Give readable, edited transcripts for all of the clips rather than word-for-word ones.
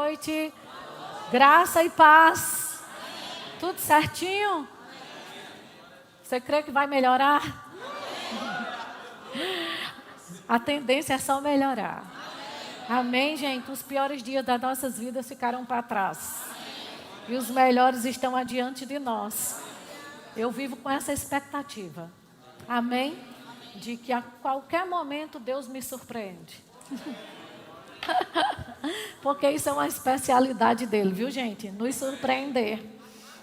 noite. Graça e paz. Tudo certinho? Você crê que vai melhorar? A tendência é só melhorar. Amém, gente? Os piores dias das nossas vidas ficaram para trás. E os melhores estão adiante de nós. Eu vivo com essa expectativa. Amém? De que a qualquer momento Deus me surpreende. Porque isso é uma especialidade dele, viu, gente? Nos surpreender.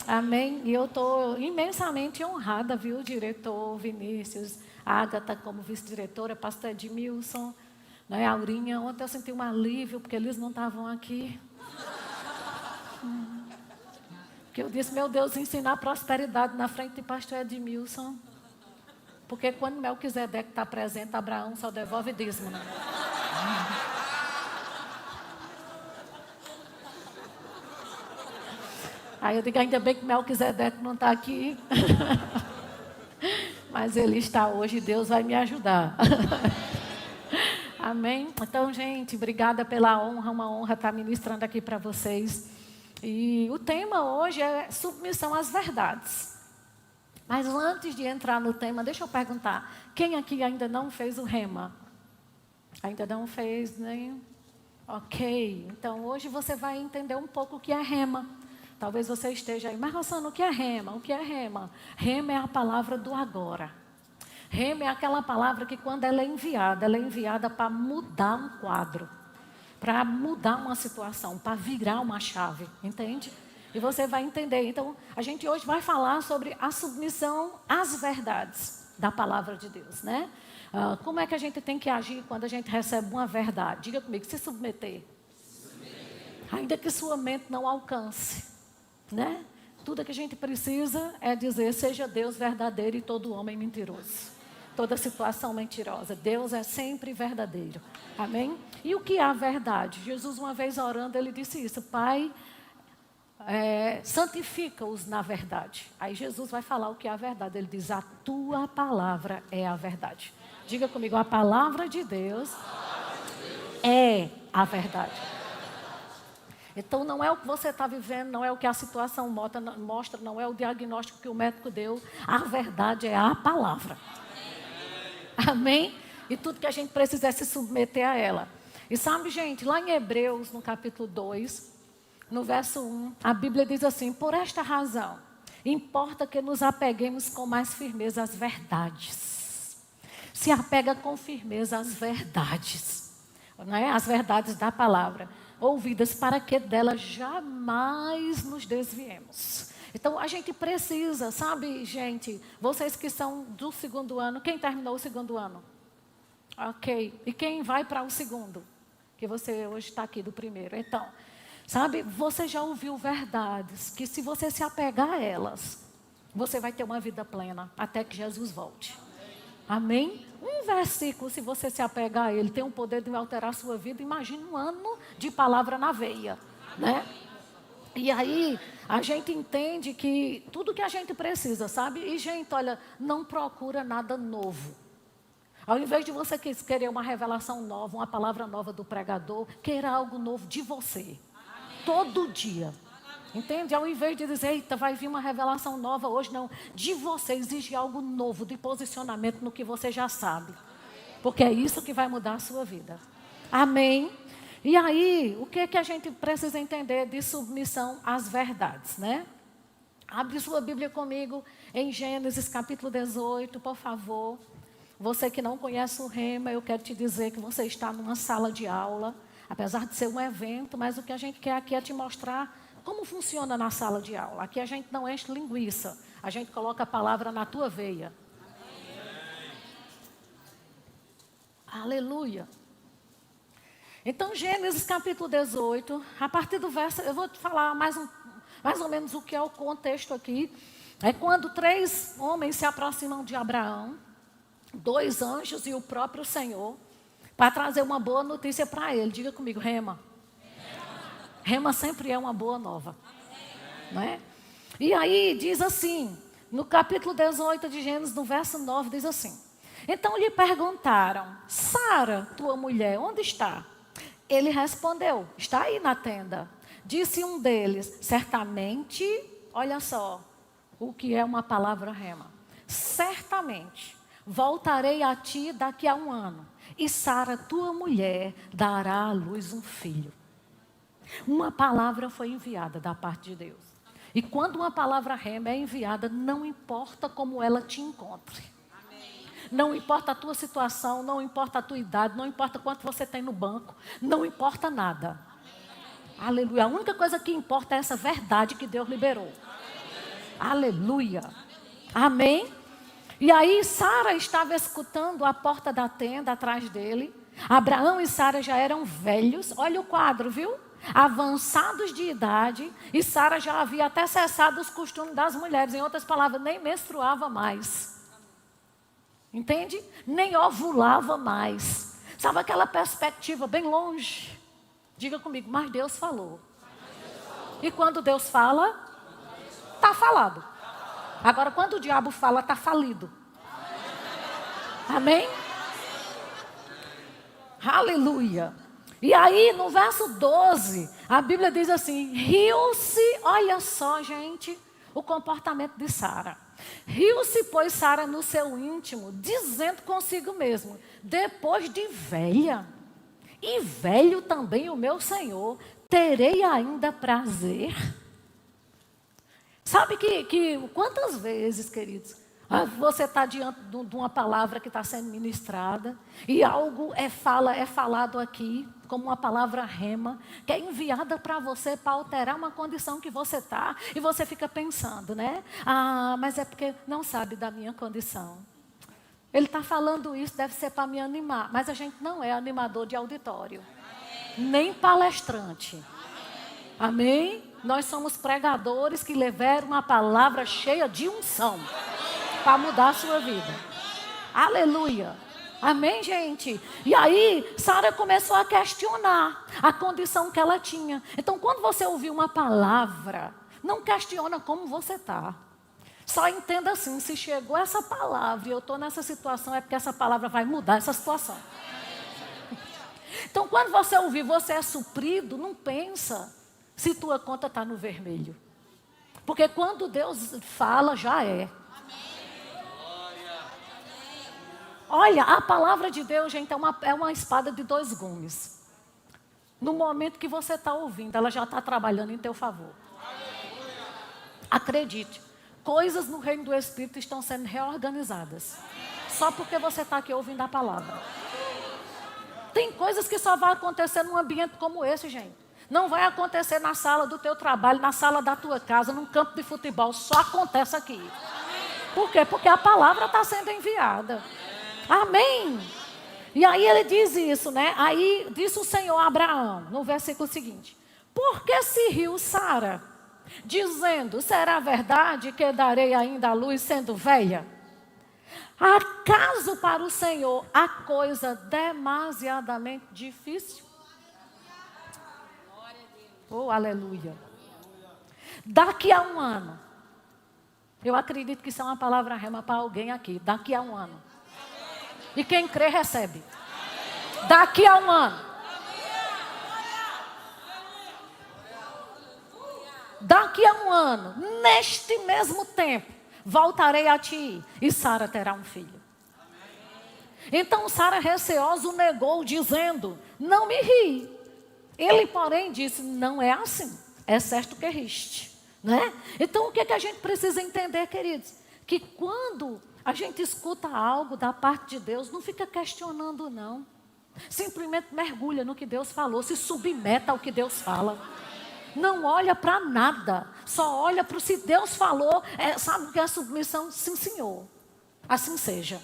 Amém? E eu estou imensamente honrada, viu, diretor Vinícius, Ágata como vice-diretora, pastor Edmilson, né, Aurinha. Ontem eu senti um alívio, porque eles não estavam aqui. Porque eu disse, meu Deus, ensinar prosperidade na frente de pastor Edmilson. Porque quando Melquisedeque está presente, Abraão só devolve dízimo, né? Aí eu digo, ainda bem que Melquisedeque não está aqui. Mas ele está hoje e Deus vai me ajudar. Amém? Então, gente, obrigada pela honra. Uma honra estar ministrando aqui para vocês. E o tema hoje é submissão às verdades. Mas antes de entrar no tema, deixa eu perguntar. Quem aqui ainda não fez o rema? Ainda não fez, nem? Ok. Então, hoje você vai entender um pouco o que é rema. Talvez você esteja aí, mas Rosana, o que é rema? O que é rema? Rema é a palavra do agora. Rema é aquela palavra que quando ela é enviada para mudar um quadro, para mudar uma situação, para virar uma chave, entende? E você vai entender. Então, a gente hoje vai falar sobre a submissão às verdades da palavra de Deus, né? Como é que a gente tem que agir quando a gente recebe uma verdade? Diga comigo, se submeter. Ainda que sua mente não alcance. Né? Tudo que a gente precisa é dizer, seja Deus verdadeiro e todo homem mentiroso. Toda situação mentirosa. Deus é sempre verdadeiro. Amém? E o que é a verdade? Jesus uma vez orando, ele disse isso. Pai, santifica-os na verdade. Aí Jesus vai falar o que é a verdade. Ele diz, a tua palavra é a verdade. Diga comigo, a palavra de Deus é a verdade. Então, não é o que você está vivendo, não é o que a situação mostra, não é o diagnóstico que o médico deu. A verdade é a palavra. Amém? E tudo que a gente precisa é se submeter a ela. E sabe, gente, lá em Hebreus, no capítulo 2, no verso 1, a Bíblia diz assim, por esta razão, importa que nos apeguemos com mais firmeza às verdades. Se apega com firmeza às verdades, né? As verdades da palavra. Ouvidas para que dela jamais nos desviemos. Então, a gente precisa, sabe, gente, vocês que são do segundo ano, quem terminou o segundo ano? Ok. E quem vai para o segundo? Que você hoje está aqui do primeiro. Então, sabe, você já ouviu verdades que se você se apegar a elas, você vai ter uma vida plena até que Jesus volte. Amém? Um versículo, se você se apegar a ele, tem o poder de alterar a sua vida. Imagina um ano de palavra na veia, né? E aí, a gente entende que tudo que a gente precisa, sabe? E, gente, olha, não procura nada novo. Ao invés de você querer uma revelação nova, uma palavra nova do pregador, queira algo novo de você. Todo dia. Entende? Ao invés de dizer, eita, vai vir uma revelação nova hoje, não. De você exige algo novo, de posicionamento no que você já sabe. Porque é isso que vai mudar a sua vida. Amém? E aí, o que é que a gente precisa entender de submissão às verdades, né? Abre sua Bíblia comigo em Gênesis capítulo 18, por favor. Você que não conhece o Rema, eu quero te dizer que você está numa sala de aula. Apesar de ser um evento, mas o que a gente quer aqui é te mostrar como funciona na sala de aula. Aqui a gente não enche linguiça. A gente coloca a palavra na tua veia. Aleluia. Então, Gênesis capítulo 18, a partir do verso, eu vou te falar mais ou menos o que é o contexto aqui. É quando 3 homens se aproximam de Abraão, 2 anjos e o próprio Senhor, para trazer uma boa notícia para ele. Diga comigo, Rema. Rema sempre é uma boa nova. Não é? E aí diz assim, no capítulo 18 de Gênesis, no verso 9, diz assim. Então lhe perguntaram, Sara, tua mulher, onde está? Ele respondeu, está aí na tenda. Disse um deles, certamente, olha só, o que é uma palavra rema. Certamente, voltarei a ti daqui a 1 ano, e Sara, tua mulher, dará à luz um filho. Uma palavra foi enviada da parte de Deus. E quando uma palavra rema é enviada, não importa como ela te encontre. Não importa a tua situação, não importa a tua idade, não importa quanto você tem no banco, não importa nada. Aleluia. A única coisa que importa é essa verdade que Deus liberou. Aleluia. Amém? E aí Sara estava escutando a porta da tenda atrás dele. Abraão e Sara já eram velhos. Olha o quadro, viu? Avançados de idade. E Sara já havia até cessado os costumes das mulheres. Em outras palavras, nem menstruava mais. Entende? Nem ovulava mais. Sabe aquela perspectiva bem longe? Diga comigo, mas Deus falou. E quando Deus fala, está falado. Agora, quando o diabo fala, está falido. Amém? Aleluia. E aí, no verso 12, a Bíblia diz assim, riu-se, olha só, gente, o comportamento de Sara. Riu-se, pois, Sara no seu íntimo, dizendo consigo mesmo, depois de velha, e velho também o meu Senhor, terei ainda prazer? Sabe que quantas vezes, queridos, você está diante de uma palavra que está sendo ministrada, e algo é falado aqui, como uma palavra rema, que é enviada para você para alterar uma condição que você está, e você fica pensando, né? Ah, mas é porque não sabe da minha condição. Ele está falando isso, deve ser para me animar. Mas a gente não é animador de auditório. Amém. Nem palestrante. Amém? Nós somos pregadores que levaram uma palavra cheia de unção. Para mudar a sua vida. Aleluia. Amém, gente? E aí, Sara começou a questionar a condição que ela tinha. Então, quando você ouvir uma palavra, não questiona como você está. Só entenda assim, se chegou essa palavra e eu estou nessa situação, é porque essa palavra vai mudar essa situação. Então, quando você ouvir, você é suprido, não pensa se tua conta está no vermelho. Porque quando Deus fala, já é. Olha, a palavra de Deus, gente, é uma espada de 2 gumes. No momento que você está ouvindo, ela já está trabalhando em teu favor. Acredite. Coisas no reino do Espírito estão sendo reorganizadas. Só porque você está aqui ouvindo a palavra. Tem coisas que só vai acontecer num ambiente como esse, gente. Não vai acontecer na sala do teu trabalho, na sala da tua casa, num campo de futebol. Só acontece aqui. Por quê? Porque a palavra está sendo enviada. Amém. E aí ele diz isso, né? Aí disse o Senhor a Abraão, no versículo seguinte. Por que se riu Sara? Dizendo, será verdade que darei ainda a luz sendo velha? Acaso para o Senhor a coisa demasiadamente difícil? Oh, aleluia. Daqui a 1 ano. Eu acredito que isso é uma palavra rema para alguém aqui. Daqui a 1 ano. E quem crê recebe. Daqui a 1 ano. Daqui a 1 ano, neste mesmo tempo, voltarei a ti e Sara terá um filho. Então Sara, receosa, o negou, dizendo, não me ri. Ele, porém, disse, não é assim, é certo que riste. Né? Então, o que a gente precisa entender, queridos? Que quando a gente escuta algo da parte de Deus, não fica questionando, não. Simplesmente mergulha no que Deus falou, se submeta ao que Deus fala. Não olha para nada, só olha para o se Deus falou, sabe o que é a submissão? Sim, Senhor. Assim seja.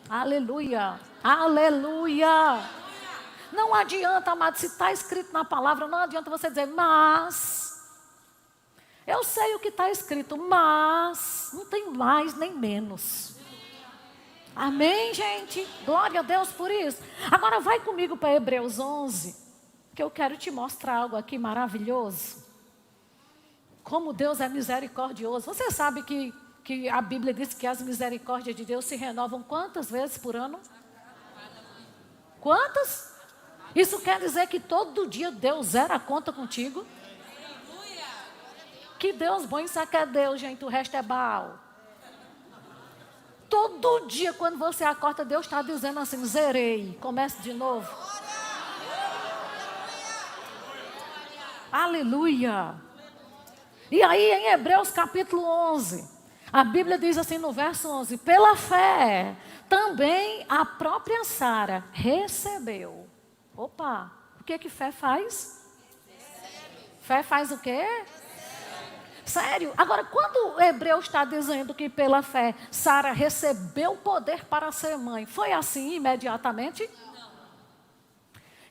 Aleluia, aleluia. Não adianta, amado, se está escrito na palavra, não adianta você dizer, mas... Eu sei o que está escrito, mas não tem mais nem menos. Amém, gente? Glória a Deus por isso. Agora vai comigo para Hebreus 11. Que eu quero te mostrar algo aqui maravilhoso. Como Deus é misericordioso. Você sabe que a Bíblia diz que as misericórdias de Deus se renovam quantas vezes por ano? Quantas? Isso quer dizer que todo dia Deus zera a conta contigo? Que Deus bom, isso aqui é Deus, gente, o resto é Baal. Todo dia, quando você acorda, Deus está dizendo assim, zerei, comece de novo. Aleluia. E aí, em Hebreus capítulo 11, a Bíblia diz assim no verso 11, pela fé, também a própria Sara recebeu. Opa, o que que fé faz? Fé faz o quê? Sério? Agora, quando o Hebreu está dizendo que pela fé Sara recebeu o poder para ser mãe, foi assim imediatamente? Não.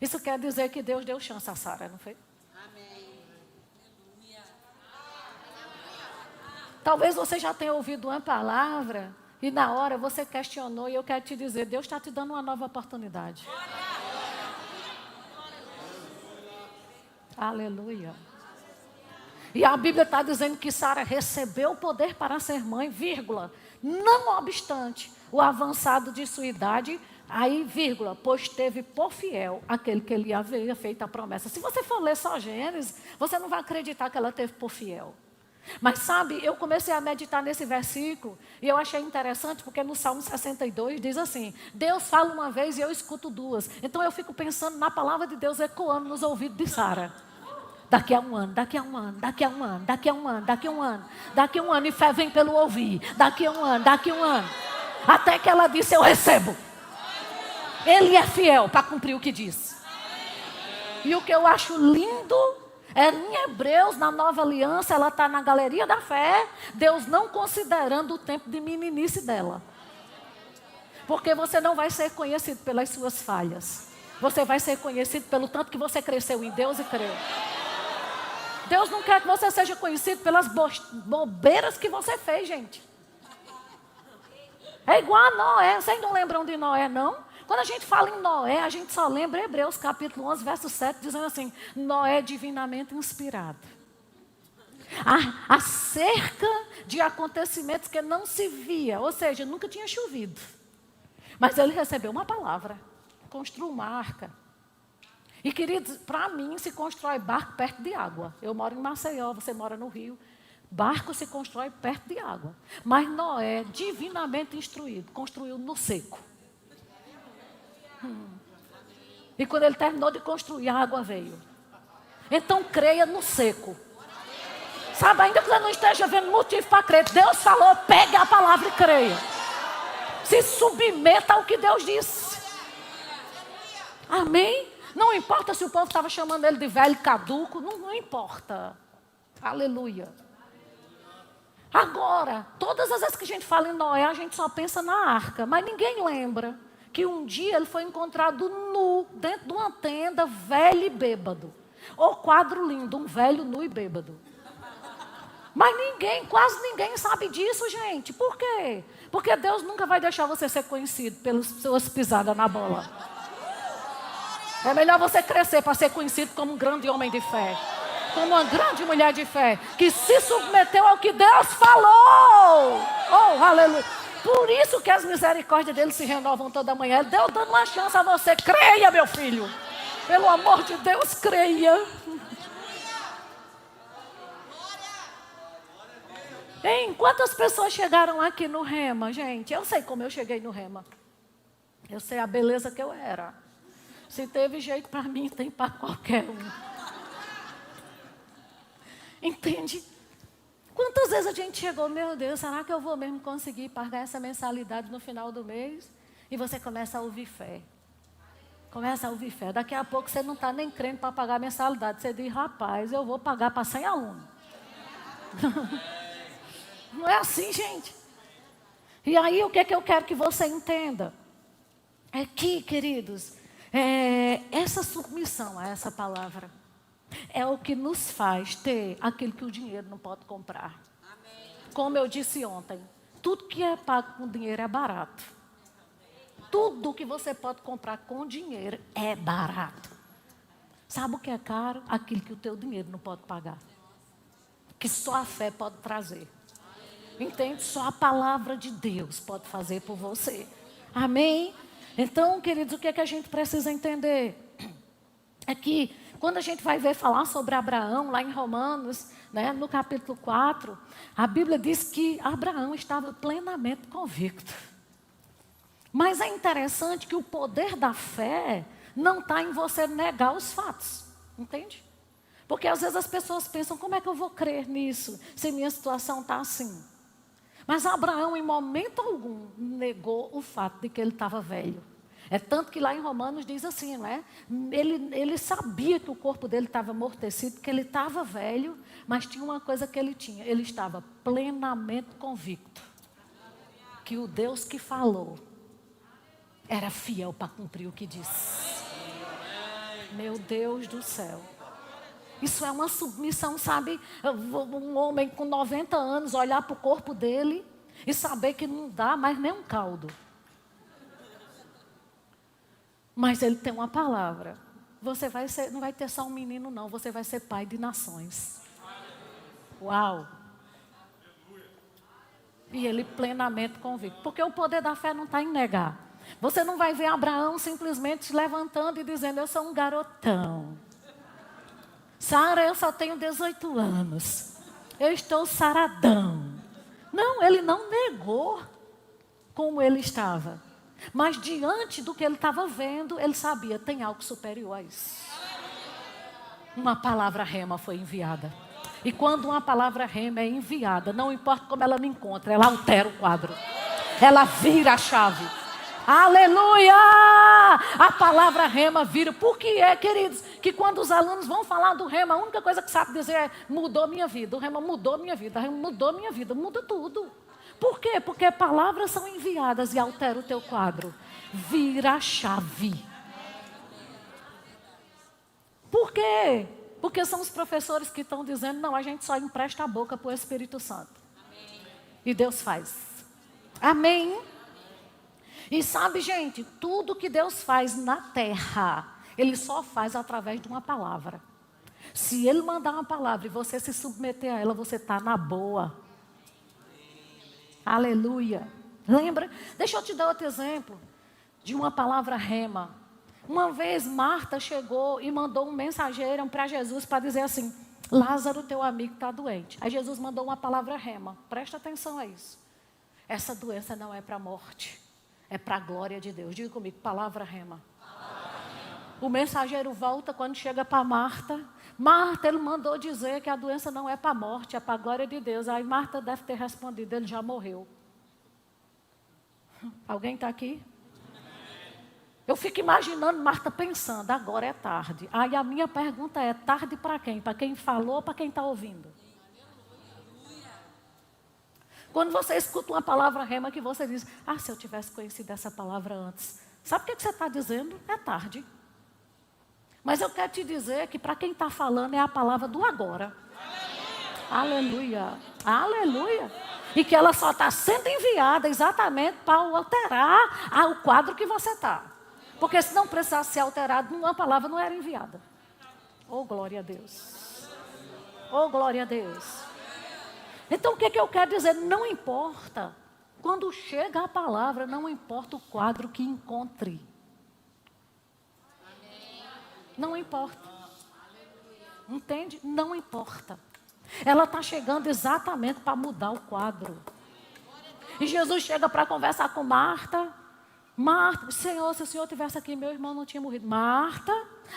Isso quer dizer que Deus deu chance a Sara, não foi? Amém. Talvez você já tenha ouvido uma palavra e na hora você questionou e eu quero te dizer, Deus está te dando uma nova oportunidade. Aleluia. E a Bíblia está dizendo que Sara recebeu o poder para ser mãe, vírgula, não obstante o avançado de sua idade, aí, vírgula, pois teve por fiel aquele que lhe havia feito a promessa. Se você for ler só Gênesis, você não vai acreditar que ela teve por fiel. Mas sabe, eu comecei a meditar nesse versículo e eu achei interessante porque no Salmo 62 diz assim, Deus fala uma vez e eu escuto duas. Então eu fico pensando na palavra de Deus ecoando nos ouvidos de Sara. Daqui a um ano, daqui a um ano, daqui a um ano, daqui a um ano, daqui a um ano, daqui a um ano, e fé vem pelo ouvir, daqui a um ano, daqui a um ano. Até que ela disse, eu recebo. Ele é fiel para cumprir o que diz. E o que eu acho lindo é em Hebreus, na nova aliança, ela está na galeria da fé, Deus não considerando o tempo de meninice dela. Porque você não vai ser conhecido pelas suas falhas. Você vai ser conhecido pelo tanto que você cresceu em Deus e creu. Deus não quer que você seja conhecido pelas bobeiras que você fez, gente. É igual a Noé. Vocês não lembram de Noé, não? Quando a gente fala em Noé, a gente só lembra Hebreus capítulo 11, verso 7, dizendo assim, Noé divinamente inspirado. Acerca de acontecimentos que não se via, ou seja, nunca tinha chovido. Mas ele recebeu uma palavra, construiu uma arca. E queridos, para mim se constrói barco perto de água. Eu moro em Maceió, você mora no Rio. Barco se constrói perto de água. Mas Noé, divinamente instruído, construiu no seco. E quando ele terminou de construir, a água veio. Então creia no seco. Sabe, ainda que você não esteja vendo motivo para crer, Deus falou, pegue a palavra e creia. Se submeta ao que Deus disse. Amém? Não importa se o povo estava chamando ele de velho caduco, não importa. Aleluia. Agora, todas as vezes que a gente fala em Noé, a gente só pensa na arca. Mas ninguém lembra que um dia ele foi encontrado nu, dentro de uma tenda, velho e bêbado. Ou quadro lindo, um velho nu e bêbado. Mas quase ninguém sabe disso, gente. Por quê? Porque Deus nunca vai deixar você ser conhecido pelas suas pisadas na bola. É melhor você crescer para ser conhecido como um grande homem de fé. Como uma grande mulher de fé. Que se submeteu ao que Deus falou. Oh, aleluia. Por isso que as misericórdias dele se renovam toda manhã. Ele deu dando uma chance a você. Creia, meu filho. Pelo amor de Deus, creia. Hein? Quantas pessoas chegaram aqui no Rema, gente? Eu sei como eu cheguei no Rema. Eu sei a beleza que eu era. Se teve jeito para mim, tem para qualquer um. Entende? Quantas vezes a gente chegou, meu Deus, será que eu vou mesmo conseguir pagar essa mensalidade no final do mês? E você começa a ouvir fé. Começa a ouvir fé. Daqui a pouco você não está nem crendo para pagar a mensalidade. Você diz, rapaz, eu vou pagar para 100 alunos. Não é assim, gente. E aí, o que é que eu quero que você entenda? É que, queridos, essa submissão a essa palavra é o que nos faz ter aquilo que o dinheiro não pode comprar. Amém. Como eu disse ontem, tudo que é pago com dinheiro é barato. Tudo que você pode comprar com dinheiro é barato. Sabe o que é caro? Aquilo que o teu dinheiro não pode pagar. Que só a fé pode trazer. Entende? Só a palavra de Deus pode fazer por você. Amém? Então, queridos, o que é que a gente precisa entender? é que quando a gente vai ver falar sobre Abraão, lá em Romanos, né, no capítulo 4, a Bíblia diz que Abraão estava plenamente convicto. Mas é interessante que o poder da fé não está em você negar os fatos, entende? Porque às vezes as pessoas pensam, como é que eu vou crer nisso, se minha situação está assim? Mas Abraão, em momento algum, negou o fato de que ele estava velho. É tanto que lá em Romanos diz assim, não é? Ele sabia que o corpo dele estava amortecido, que ele estava velho, mas tinha uma coisa que ele tinha. Ele estava plenamente convicto que o Deus que falou era fiel para cumprir o que disse. Meu Deus do céu. Isso é uma submissão, sabe? Um homem com 90 anos olhar para o corpo dele e saber que não dá mais nem um caldo. Mas ele tem uma palavra. Você vai ser, não vai ter só um menino, não. Você vai ser pai de nações. Uau! E ele plenamente convicto. Porque o poder da fé não está em negar. Você não vai ver Abraão simplesmente se levantando e dizendo, eu sou um garotão. Sara, eu só tenho 18 anos. Eu estou saradão. Não, ele não negou como ele estava. Mas diante do que ele estava vendo, ele sabia, tem algo superior a isso. Uma palavra rema foi enviada. E quando uma palavra rema é enviada, não importa como ela me encontra, ela altera o quadro. Ela vira a chave. Aleluia! A palavra rema vira. Por que é, queridos, que quando os alunos vão falar do rema, a única coisa que sabe dizer é, mudou minha vida, o rema mudou minha vida, o rema mudou minha vida, muda tudo. Por quê? Porque palavras são enviadas e altera o teu quadro. Vira a chave. Por quê? Porque são os professores que estão dizendo, não, a gente só empresta a boca para o Espírito Santo. E Deus faz. Amém? E sabe, gente, tudo que Deus faz na terra, Ele só faz através de uma palavra. Se Ele mandar uma palavra e você se submeter a ela, você está na boa. Aleluia. Lembra? Deixa eu te dar outro exemplo de uma palavra rema. Uma vez Marta chegou e mandou um mensageiro para Jesus para dizer assim, Lázaro, teu amigo, está doente. Aí Jesus mandou uma palavra rema. Presta atenção a isso. Essa doença não é para a morte. É para a glória de Deus. Diga comigo, palavra rema. O mensageiro volta quando chega para Marta. Marta, ele mandou dizer que a doença não é para a morte, é para a glória de Deus. Aí Marta deve ter respondido, ele já morreu. Alguém está aqui? Eu fico imaginando Marta pensando, agora é tarde. Aí a minha pergunta é, tarde para quem? Para quem falou ou para quem está ouvindo? Quando você escuta uma palavra rema que você diz, se eu tivesse conhecido essa palavra antes. Sabe o que você está dizendo? É tarde. Mas eu quero te dizer que para quem está falando é a palavra do agora. Aleluia. Aleluia. E que ela só está sendo enviada exatamente para alterar o quadro que você está. Porque se não precisasse ser alterado, uma palavra não era enviada. Oh, glória a Deus. Oh, glória a Deus. Então o que eu quero dizer? Não importa. Quando chega a palavra, não importa o quadro que encontre. Não importa. Entende? Não importa. Ela está chegando exatamente para mudar o quadro. E Jesus chega para conversar com Marta. Marta, Senhor, se o Senhor tivesse aqui, meu irmão não tinha morrido. Marta,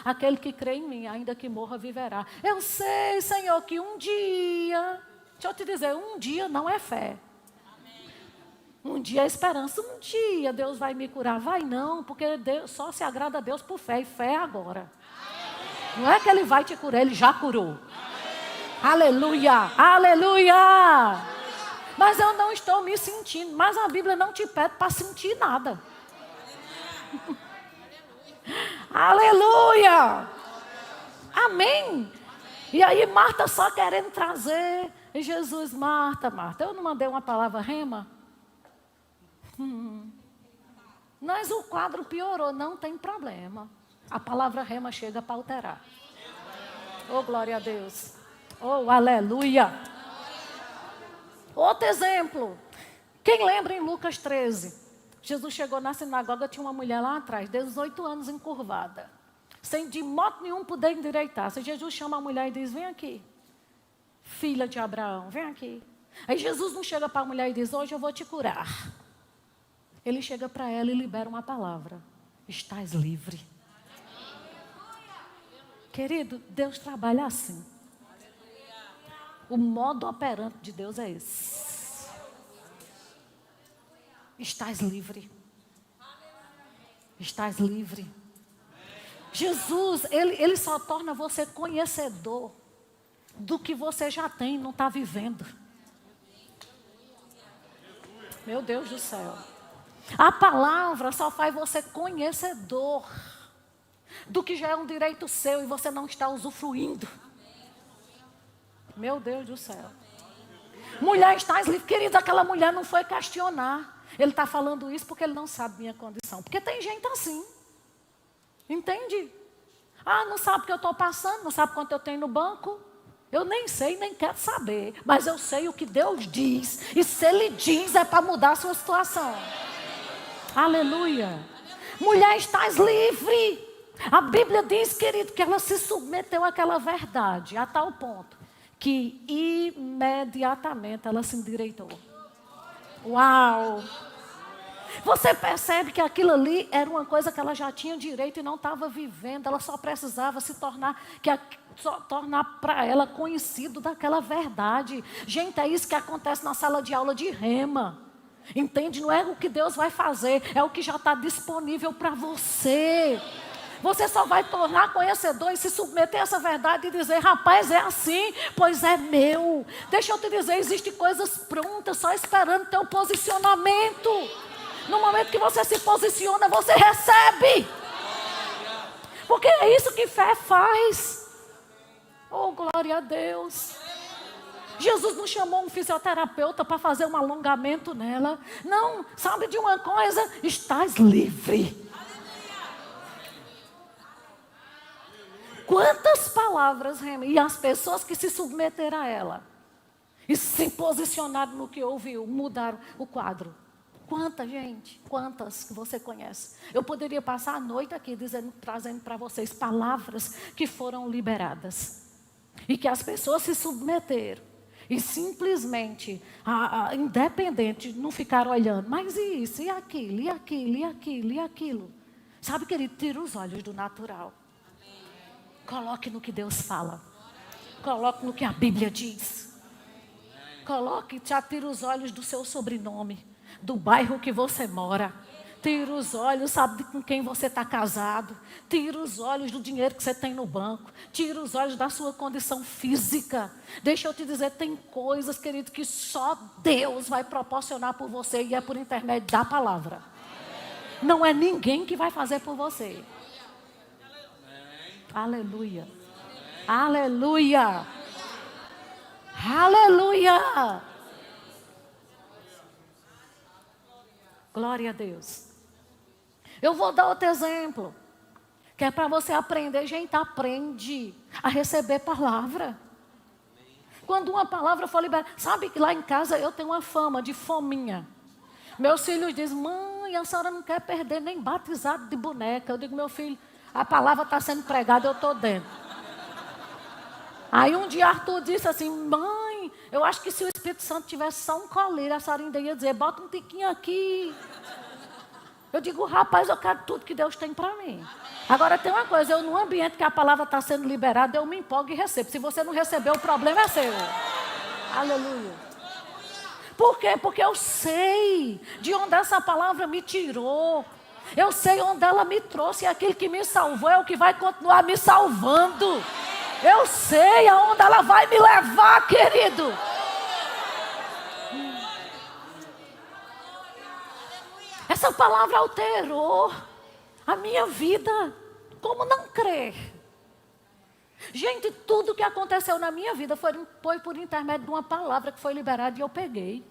aquele que crê em mim, ainda que morra, viverá. Eu sei, Senhor, que um dia, deixa eu te dizer, um dia não é fé. Um dia é esperança. Um dia Deus vai me curar. Vai não, porque Deus, só se agrada a Deus por fé. E fé é agora. Não é que Ele vai te curar, Ele já curou. Aleluia, aleluia. Mas eu não estou me sentindo. Mas a Bíblia não te pede para sentir nada. Aleluia. Amém. E aí Marta só querendo trazer. E Jesus, Marta, eu não mandei uma palavra rema? Mas o quadro piorou, não tem problema. A palavra rema chega para alterar. Oh, glória a Deus. Oh, aleluia. Outro exemplo. Quem lembra em Lucas 13? Jesus chegou na sinagoga, tinha uma mulher lá atrás, 18 anos encurvada. sem de modo nenhum poder endireitar. Se Jesus chama a mulher e diz, vem aqui, filha de Abraão, vem aqui. Aí Jesus não chega para a mulher e diz, hoje eu vou te curar. Ele chega para ela e libera uma palavra. Estás livre. Querido, Deus trabalha assim. O modo operante de Deus é esse. Estás livre. Estás livre. Jesus, ele só torna você conhecedor do que você já tem, não está vivendo. Meu Deus do céu. A palavra só faz você conhecedor do que já é um direito seu e você não está usufruindo. Meu Deus do céu. Mulher, estás livre. Querida, aquela mulher não foi questionar. Ele está falando isso porque ele não sabe minha condição. Porque tem gente assim. Entende? Ah, não sabe o que eu estou passando, não sabe quanto eu tenho no banco. Eu nem sei, nem quero saber. Mas eu sei o que Deus diz. E se Ele diz, é para mudar a sua situação. Aleluia. Mulher, estás livre. A Bíblia diz, querido, que ela se submeteu àquela verdade, a tal ponto que imediatamente ela se endireitou. Uau! Você percebe que aquilo ali era uma coisa que ela já tinha direito e não estava vivendo. Ela só precisava se tornar, tornar para ela conhecido daquela verdade. Gente, é isso que acontece na sala de aula de rema. Entende? Não é o que Deus vai fazer, é o que já está disponível para você. Você só vai tornar conhecedor e se submeter a essa verdade e dizer, rapaz, é assim, pois é meu. Deixa eu te dizer, existem coisas prontas só esperando teu posicionamento. No momento que você se posiciona, você recebe. Porque é isso que fé faz. Oh, glória a Deus. Jesus não chamou um fisioterapeuta para fazer um alongamento nela. Não, sabe de uma coisa? Estás livre. Quantas palavras, e as pessoas que se submeteram a ela e se posicionaram no que ouviu, mudaram o quadro. Quanta gente, quantas que você conhece. Eu poderia passar a noite aqui trazendo para vocês palavras que foram liberadas. E que as pessoas se submeteram. E simplesmente, independente, não ficaram olhando. Mas e isso, e aquilo, e aquilo, e aquilo, e aquilo. Sabe, querido, tira os olhos do natural. Coloque no que Deus fala. Coloque no que a Bíblia diz. Coloque, já tira os olhos do seu sobrenome, do bairro que você mora. Tira os olhos, sabe com quem você está casado. Tira os olhos do dinheiro que você tem no banco. Tira os olhos da sua condição física. Deixa eu te dizer, tem coisas, querido, que só Deus vai proporcionar por você e é por intermédio da palavra. Não é ninguém que vai fazer por você. Aleluia. Aleluia. Aleluia. Glória a Deus. Eu vou dar outro exemplo, que é para você aprender. Gente, aprende a receber palavra. Quando uma palavra for liberada, sabe que lá em casa eu tenho uma fama de fominha. Meus filhos dizem, mãe, a senhora não quer perder nem batizado de boneca. Eu digo, meu filho, a palavra está sendo pregada, eu estou dentro. Aí um dia Arthur disse assim, mãe, eu acho que se o Espírito Santo tivesse só um colírio, a senhora ainda ia dizer, bota um tiquinho aqui. Eu digo, rapaz, eu quero tudo que Deus tem para mim. Agora tem uma coisa, eu num ambiente que a palavra está sendo liberada, eu me empolgo e recebo. Se você não receber, o problema é seu. Aleluia. Por quê? Porque eu sei de onde essa palavra me tirou. Eu sei onde ela me trouxe. E aquele que me salvou é o que vai continuar me salvando. Eu sei aonde ela vai me levar, querido. Essa palavra alterou a minha vida. Como não crer? Gente, tudo que aconteceu na minha vida foi por intermédio de uma palavra que foi liberada e eu peguei.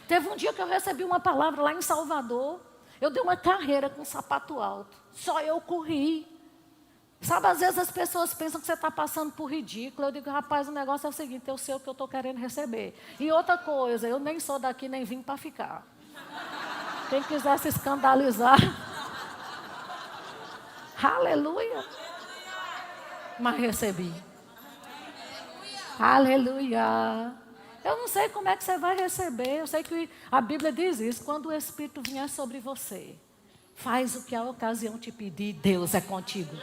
Teve um dia que eu recebi uma palavra lá em Salvador. Eu dei uma carreira com sapato alto. Só eu corri. Sabe, às vezes as pessoas pensam que você está passando por ridículo. Eu digo, rapaz, o negócio é o seguinte, eu sei o que eu estou querendo receber. E outra coisa, eu nem sou daqui, nem vim para ficar. Quem quiser se escandalizar. Aleluia. Mas recebi. Aleluia. Eu não sei como é que você vai receber. Eu sei que a Bíblia diz isso. Quando o Espírito vier sobre você, faz o que a ocasião te pedir. Deus é contigo.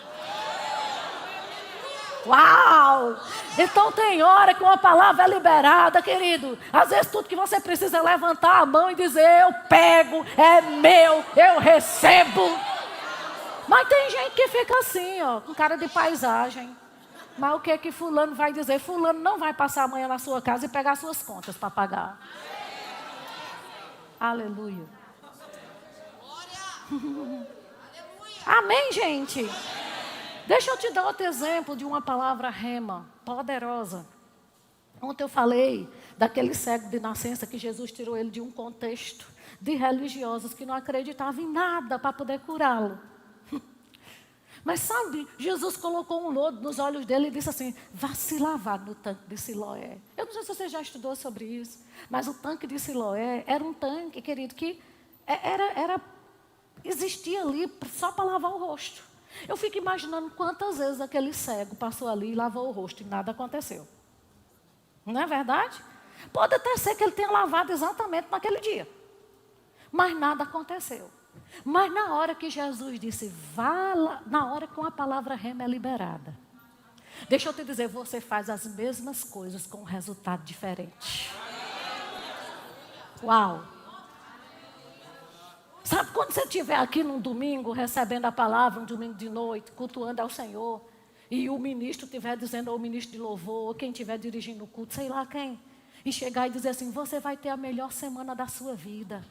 Uau! Então tem hora que uma palavra é liberada, querido. Às vezes tudo que você precisa é levantar a mão e dizer: eu pego, é meu, eu recebo. Mas tem gente que fica assim, ó, com cara de paisagem. Mas o que é que fulano vai dizer? Fulano não vai passar amanhã na sua casa e pegar suas contas para pagar. Aleluia. Amém, gente? Deixa eu te dar outro exemplo de uma palavra rema, poderosa. Ontem eu falei daquele cego de nascença que Jesus tirou ele de um contexto de religiosos que não acreditavam em nada para poder curá-lo. Mas sabe, Jesus colocou um lodo nos olhos dele e disse assim: vá se lavar no tanque de Siloé. Eu não sei se você já estudou sobre isso, mas o tanque de Siloé era um tanque, querido, que existia ali só para lavar o rosto. Eu fico imaginando quantas vezes aquele cego passou ali e lavou o rosto e nada aconteceu. Não é verdade? Pode até ser que ele tenha lavado exatamente naquele dia, mas nada aconteceu. Mas na hora que Jesus disse, vá lá, na hora que uma palavra rema é liberada, deixa eu te dizer, você faz as mesmas coisas com um resultado diferente. Uau! Sabe quando você estiver aqui num domingo, recebendo a palavra, um domingo de noite, cultuando ao Senhor, e o ministro estiver dizendo, ou o ministro de louvor, ou quem estiver dirigindo o culto, sei lá quem, e chegar e dizer assim, você vai ter a melhor semana da sua vida.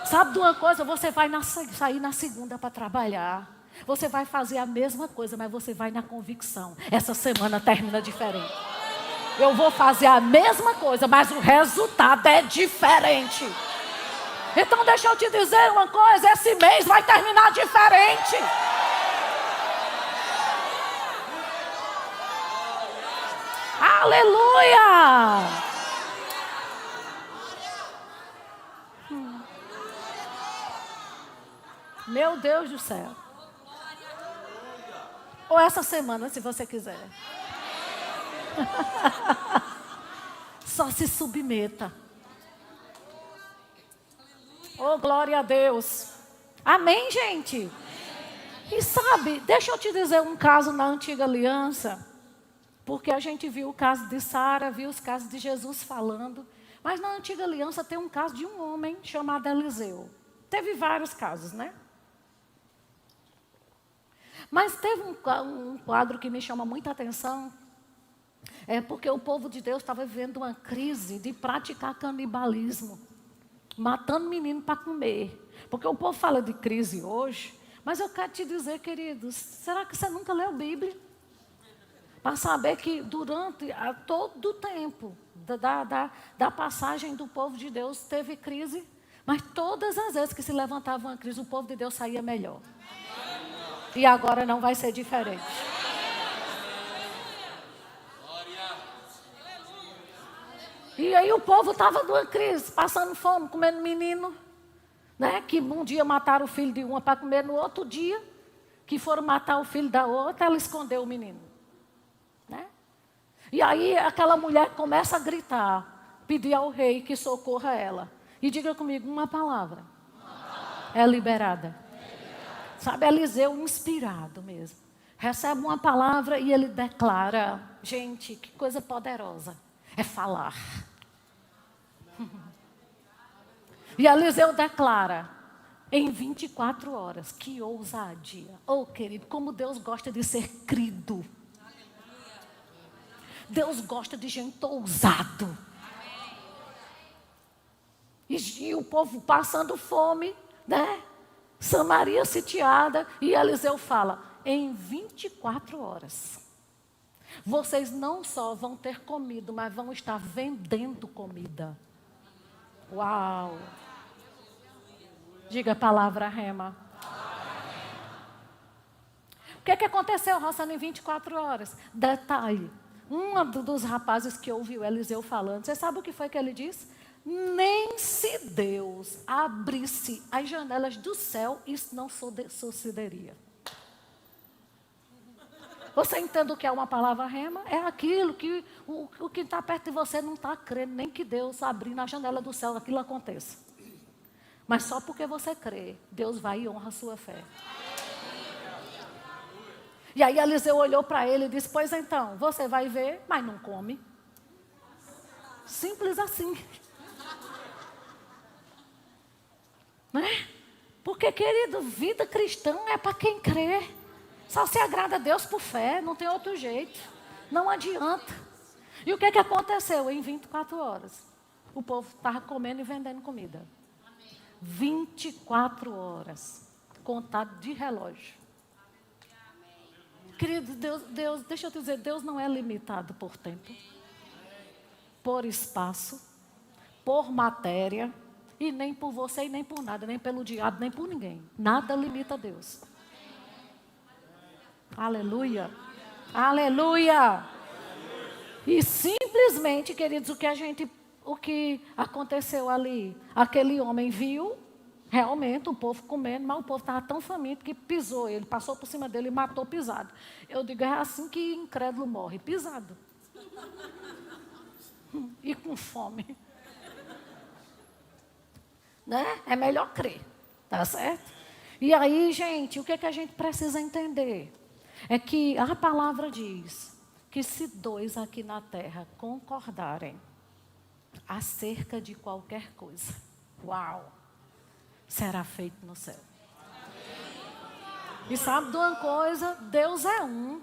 Sabe de uma coisa? Você vai sair na segunda para trabalhar. Você vai fazer a mesma coisa, mas você vai na convicção. Essa semana termina diferente. Eu vou fazer a mesma coisa, mas o resultado é diferente. Então deixa eu te dizer uma coisa, esse mês vai terminar diferente. Aleluia! Meu Deus do céu. Ou essa semana, se você quiser. Só se submeta. Oh, glória a Deus. Amém, gente? E sabe, deixa eu te dizer um caso na antiga aliança. Porque a gente viu o caso de Sara, viu os casos de Jesus falando. Mas na antiga aliança tem um caso de um homem chamado Eliseu. Teve vários casos, né? Mas teve um quadro que me chama muita atenção. É porque o povo de Deus estava vivendo uma crise de praticar canibalismo. Matando menino para comer. Porque o povo fala de crise hoje. Mas eu quero te dizer, queridos, será que você nunca leu a Bíblia? Para saber que durante todo o tempo da passagem do povo de Deus teve crise. Mas todas as vezes que se levantava uma crise, o povo de Deus saía melhor. E agora não vai ser diferente. E aí o povo estava numa crise, passando fome, comendo menino. Né? Que um dia mataram o filho de uma para comer, no outro dia, que foram matar o filho da outra, ela escondeu o menino. Né? E aí aquela mulher começa a gritar, pedir ao rei que socorra ela. E diga comigo, uma palavra. É liberada. Sabe, Eliseu inspirado mesmo. Recebe uma palavra e ele declara. Gente, que coisa poderosa. É falar. E Eliseu declara. Em 24 horas. Que ousadia. Oh, querido, como Deus gosta de ser crido. Deus gosta de gente ousado. E o povo passando fome, né? Samaria sitiada, e Eliseu fala, em 24 horas, vocês não só vão ter comido, mas vão estar vendendo comida. Uau! Diga a palavra rema. O que aconteceu, Rossana, em 24 horas? Detalhe, um dos rapazes que ouviu Eliseu falando, você sabe o que foi que ele disse? Nem se Deus abrisse as janelas do céu, isso não sucederia. Você entende o que é uma palavra rema? É aquilo que o que está perto de você não está crendo, nem que Deus abrindo a janela do céu, aquilo aconteça. Mas só porque você crê, Deus vai e honra a sua fé. E aí Eliseu olhou para ele e disse, pois então, você vai ver, mas não come. Simples assim. Né? Porque, querido, vida cristã é para quem crê. Só se agrada a Deus por fé, não tem outro jeito. Não adianta. E o que aconteceu em 24 horas? O povo estava comendo e vendendo comida. 24 horas. Contado de relógio. Querido, Deus, deixa eu te dizer, Deus não é limitado por tempo, por espaço, por matéria, e nem por você e nem por nada, nem pelo diabo, nem por ninguém. Nada limita Deus. Aleluia. Aleluia. E simplesmente, queridos, o que aconteceu ali? Aquele homem viu, realmente, o povo comendo, mas o povo estava tão faminto que pisou ele, passou por cima dele e matou pisado. Eu digo, é assim que incrédulo morre, pisado. E com fome. Né? É melhor crer, tá certo? E aí, gente, o que a gente precisa entender? É que a palavra diz que se dois aqui na terra concordarem acerca de qualquer coisa, uau, será feito no céu. E sabe de uma coisa? Deus é um,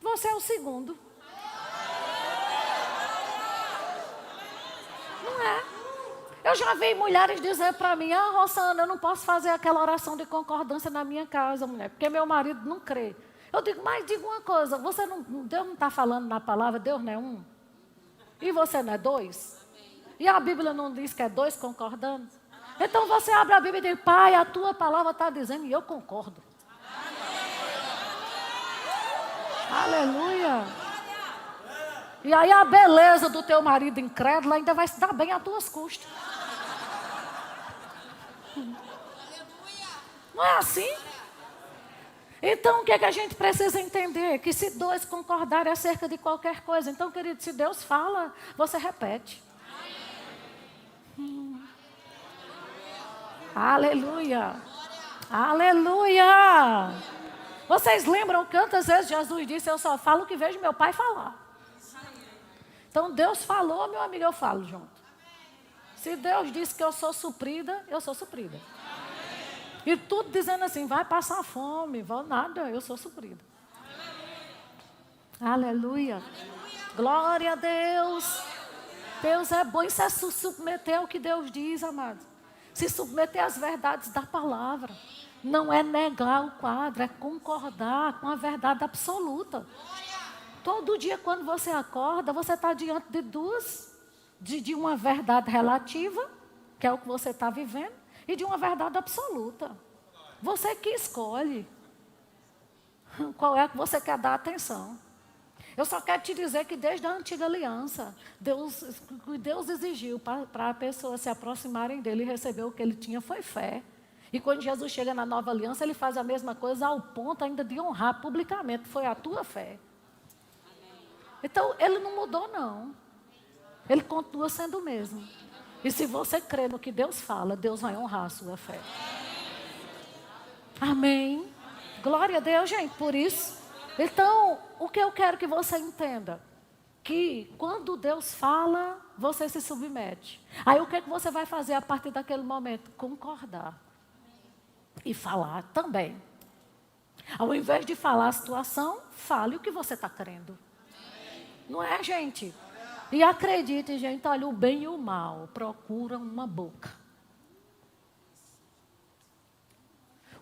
você é o segundo. Não é? Eu já vi mulheres dizer para mim, Rosana, eu não posso fazer aquela oração de concordância na minha casa, mulher, porque meu marido não crê. Eu digo, mas diga uma coisa, Deus não está falando na palavra, Deus não é um? E você não é dois? E a Bíblia não diz que é dois concordando? Então você abre a Bíblia e diz, Pai, a tua palavra está dizendo e eu concordo. Aleluia. E aí a beleza do teu marido incrédulo ainda vai se dar bem às tuas custas. Não é assim? Então o que a gente precisa entender? Que se dois concordarem acerca de qualquer coisa, então, querido, se Deus fala, você repete. Aleluia. Aleluia. Vocês lembram quantas vezes Jesus disse, eu só falo o que vejo meu pai falar. Então Deus falou, meu amigo, eu falo junto. Se Deus disse que eu sou suprida, eu sou suprida. E tudo dizendo assim, vai passar fome, vou nada, eu sou suprida. Aleluia. Glória a Deus. Deus é bom, isso é se submeter ao que Deus diz, amados. Se submeter às verdades da palavra. Não é negar o quadro, é concordar com a verdade absoluta. Todo dia quando você acorda, você está diante de uma verdade relativa, que é o que você está vivendo, e de uma verdade absoluta. Você que escolhe qual é que você quer dar atenção. Eu só quero te dizer que desde a antiga aliança, Deus exigiu para a pessoa se aproximarem dele e receber o que ele tinha foi fé. E quando Jesus chega na nova aliança, ele faz a mesma coisa ao ponto ainda de honrar publicamente. Foi a tua fé. Então, ele não mudou, não. Ele continua sendo o mesmo. E se você crê no que Deus fala, Deus vai honrar a sua fé. Amém. Glória a Deus, gente, por isso. Então, o que eu quero que você entenda? Que quando Deus fala, você se submete. Aí o que você vai fazer a partir daquele momento? Concordar. E falar também. Ao invés de falar a situação, fale o que você está crendo. Não é, gente? E acredite, gente, olha, o bem e o mal procuram uma boca.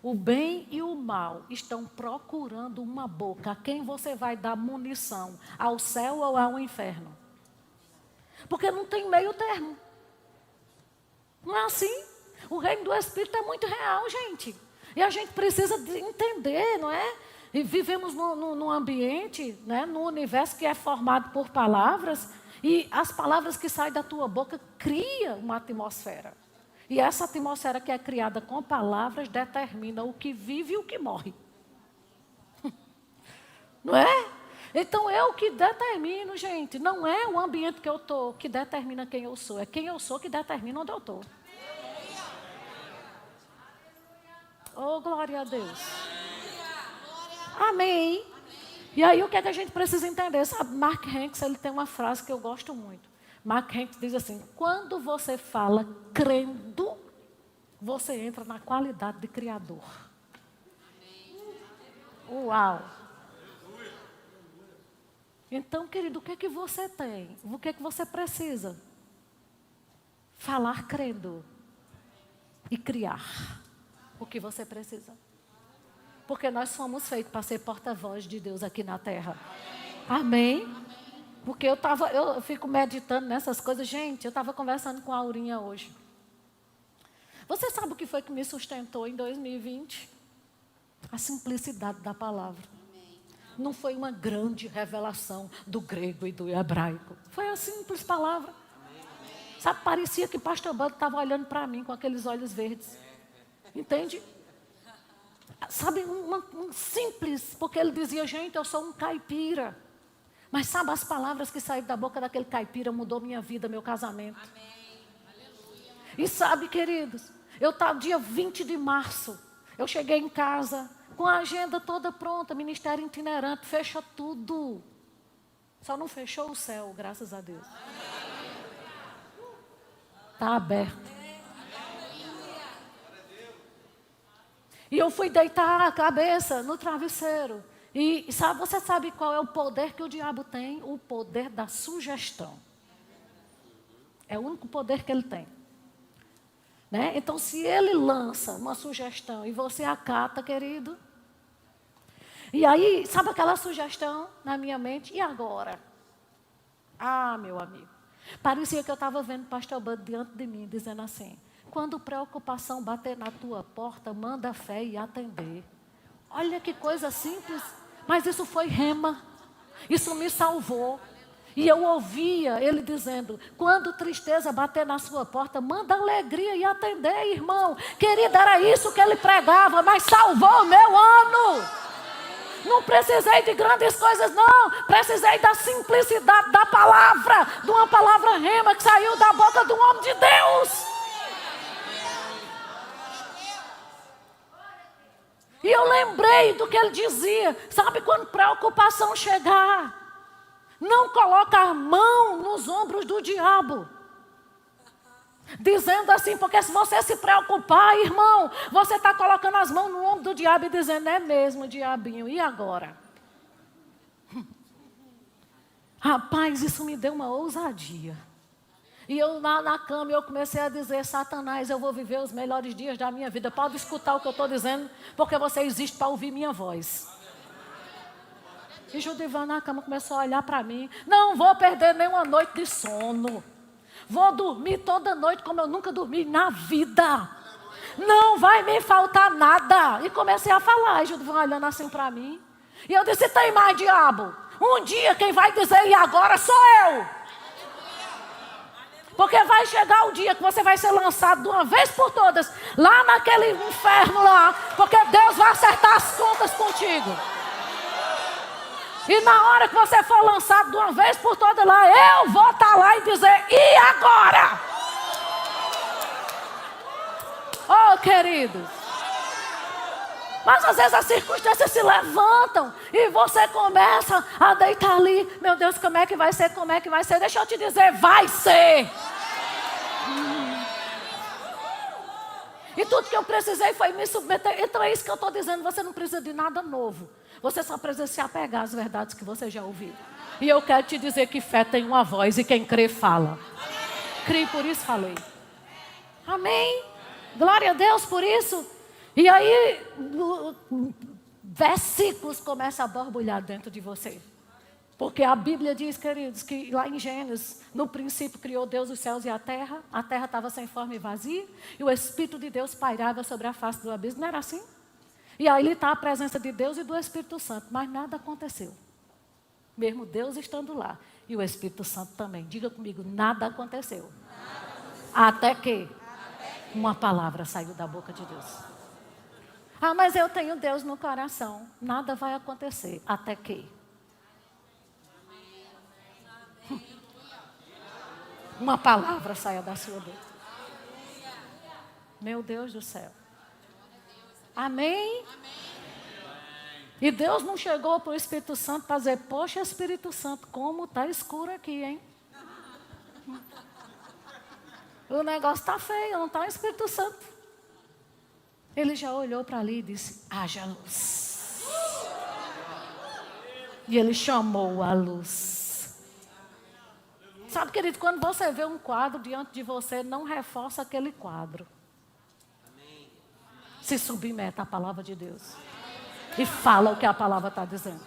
O bem e o mal estão procurando uma boca. A quem você vai dar munição? Ao céu ou ao inferno? Porque não tem meio termo. Não é assim? O reino do Espírito é muito real, gente. E a gente precisa entender, não é? E vivemos num ambiente, né, num universo que é formado por palavras. E as palavras que saem da tua boca criam uma atmosfera. E essa atmosfera que é criada com palavras determina o que vive e o que morre. Não é? Então eu que determino, gente. Não é o ambiente que eu estou que determina quem eu sou. É quem eu sou que determina onde eu estou. Oh, glória a Deus. Amém. E aí o que é que a gente precisa entender? Sabe, Mark Hanks, ele tem uma frase que eu gosto muito. Mark Hanks diz assim: quando você fala crendo, você entra na qualidade de criador. Uau! Então, querido, o que é que você tem? O que é que você precisa? Falar crendo e criar o que você precisa. Porque nós fomos feitos para ser porta-voz de Deus aqui na terra. Amém? Porque eu fico meditando nessas coisas. Gente, eu estava conversando com a Aurinha hoje. Você sabe o que foi que me sustentou em 2020? A simplicidade da palavra. Não foi uma grande revelação do grego e do hebraico. Foi a simples palavra. Sabe, parecia que pastor Bando estava olhando para mim com aqueles olhos verdes. Entende? Sabe, um simples, porque ele dizia, gente, eu sou um caipira. Mas sabe, as palavras que saíram da boca daquele caipira mudou minha vida, meu casamento. E sabe, queridos, eu estava dia 20 de março, eu cheguei em casa com a agenda toda pronta, ministério itinerante, fecha tudo. Só não fechou o céu, graças a Deus. Está aberto. E eu fui deitar a cabeça no travesseiro. E sabe, você sabe qual é o poder que o diabo tem? O poder da sugestão. É o único poder que ele tem. Né? Então, se ele lança uma sugestão e você acata, querido. E aí, sabe aquela sugestão na minha mente? E agora? Ah, meu amigo. Parecia que eu estava vendo o pastor Bando diante de mim, dizendo assim: quando preocupação bater na tua porta, manda fé e atender. Olha que coisa simples, mas isso foi rema. Isso me salvou. E eu ouvia ele dizendo: quando tristeza bater na sua porta, manda alegria e atender, irmão. Querida, era isso que ele pregava, mas salvou o meu ano. Não precisei de grandes coisas, não. Precisei da simplicidade da palavra, de uma palavra rema que saiu da boca de um homem de Deus. E eu lembrei do que ele dizia. Sabe, quando preocupação chegar, não coloca a mão nos ombros do diabo. Dizendo assim, porque se você se preocupar, irmão, você está colocando as mãos no ombro do diabo e dizendo: é mesmo, diabinho, e agora? Rapaz, isso me deu uma ousadia. E eu lá na cama, eu comecei a dizer: Satanás, eu vou viver os melhores dias da minha vida. Pode escutar o que eu estou dizendo, porque você existe para ouvir minha voz. E Judivan na cama começou a olhar para mim: não vou perder nenhuma noite de sono. Vou dormir toda noite como eu nunca dormi na vida. Não vai me faltar nada. E comecei a falar. E Judivan olhando assim para mim. E eu disse: tem mais, diabo. Um dia quem vai dizer e agora sou eu. Porque vai chegar o dia que você vai ser lançado de uma vez por todas lá naquele inferno lá. Porque Deus vai acertar as contas contigo. E na hora que você for lançado de uma vez por todas lá, eu vou estar lá e dizer: e agora? Oh, queridos. Mas às vezes as circunstâncias se levantam e você começa a deitar ali. Meu Deus, como é que vai ser? Como é que vai ser? Deixa eu te dizer, vai ser. E tudo que eu precisei foi me submeter. Então é isso que eu estou dizendo, você não precisa de nada novo. Você só precisa se apegar às verdades que você já ouviu. E eu quero te dizer que fé tem uma voz e quem crê fala. Crê, por isso falei. Amém? Glória a Deus por isso. E aí, versículos começam a borbulhar dentro de você. Porque a Bíblia diz, queridos, que lá em Gênesis, no princípio criou Deus os céus e a terra estava sem forma e vazia, e o Espírito de Deus pairava sobre a face do abismo. Não era assim? E aí está a presença de Deus e do Espírito Santo, mas nada aconteceu. Mesmo Deus estando lá, e o Espírito Santo também. Diga comigo, nada aconteceu. Até que uma palavra saiu da boca de Deus. Ah, mas eu tenho Deus no coração. Nada vai acontecer até que uma palavra saia da sua boca. Meu Deus do céu. Amém? E Deus não chegou para o Espírito Santo para dizer, poxa, Espírito Santo, como está escuro aqui, hein? O negócio está feio, não está o Espírito Santo. Ele já olhou para ali e disse, haja luz. E ele chamou a luz. Sabe, querido, quando você vê um quadro diante de você, não reforça aquele quadro. Se submeta à palavra de Deus. E fala o que a palavra está dizendo.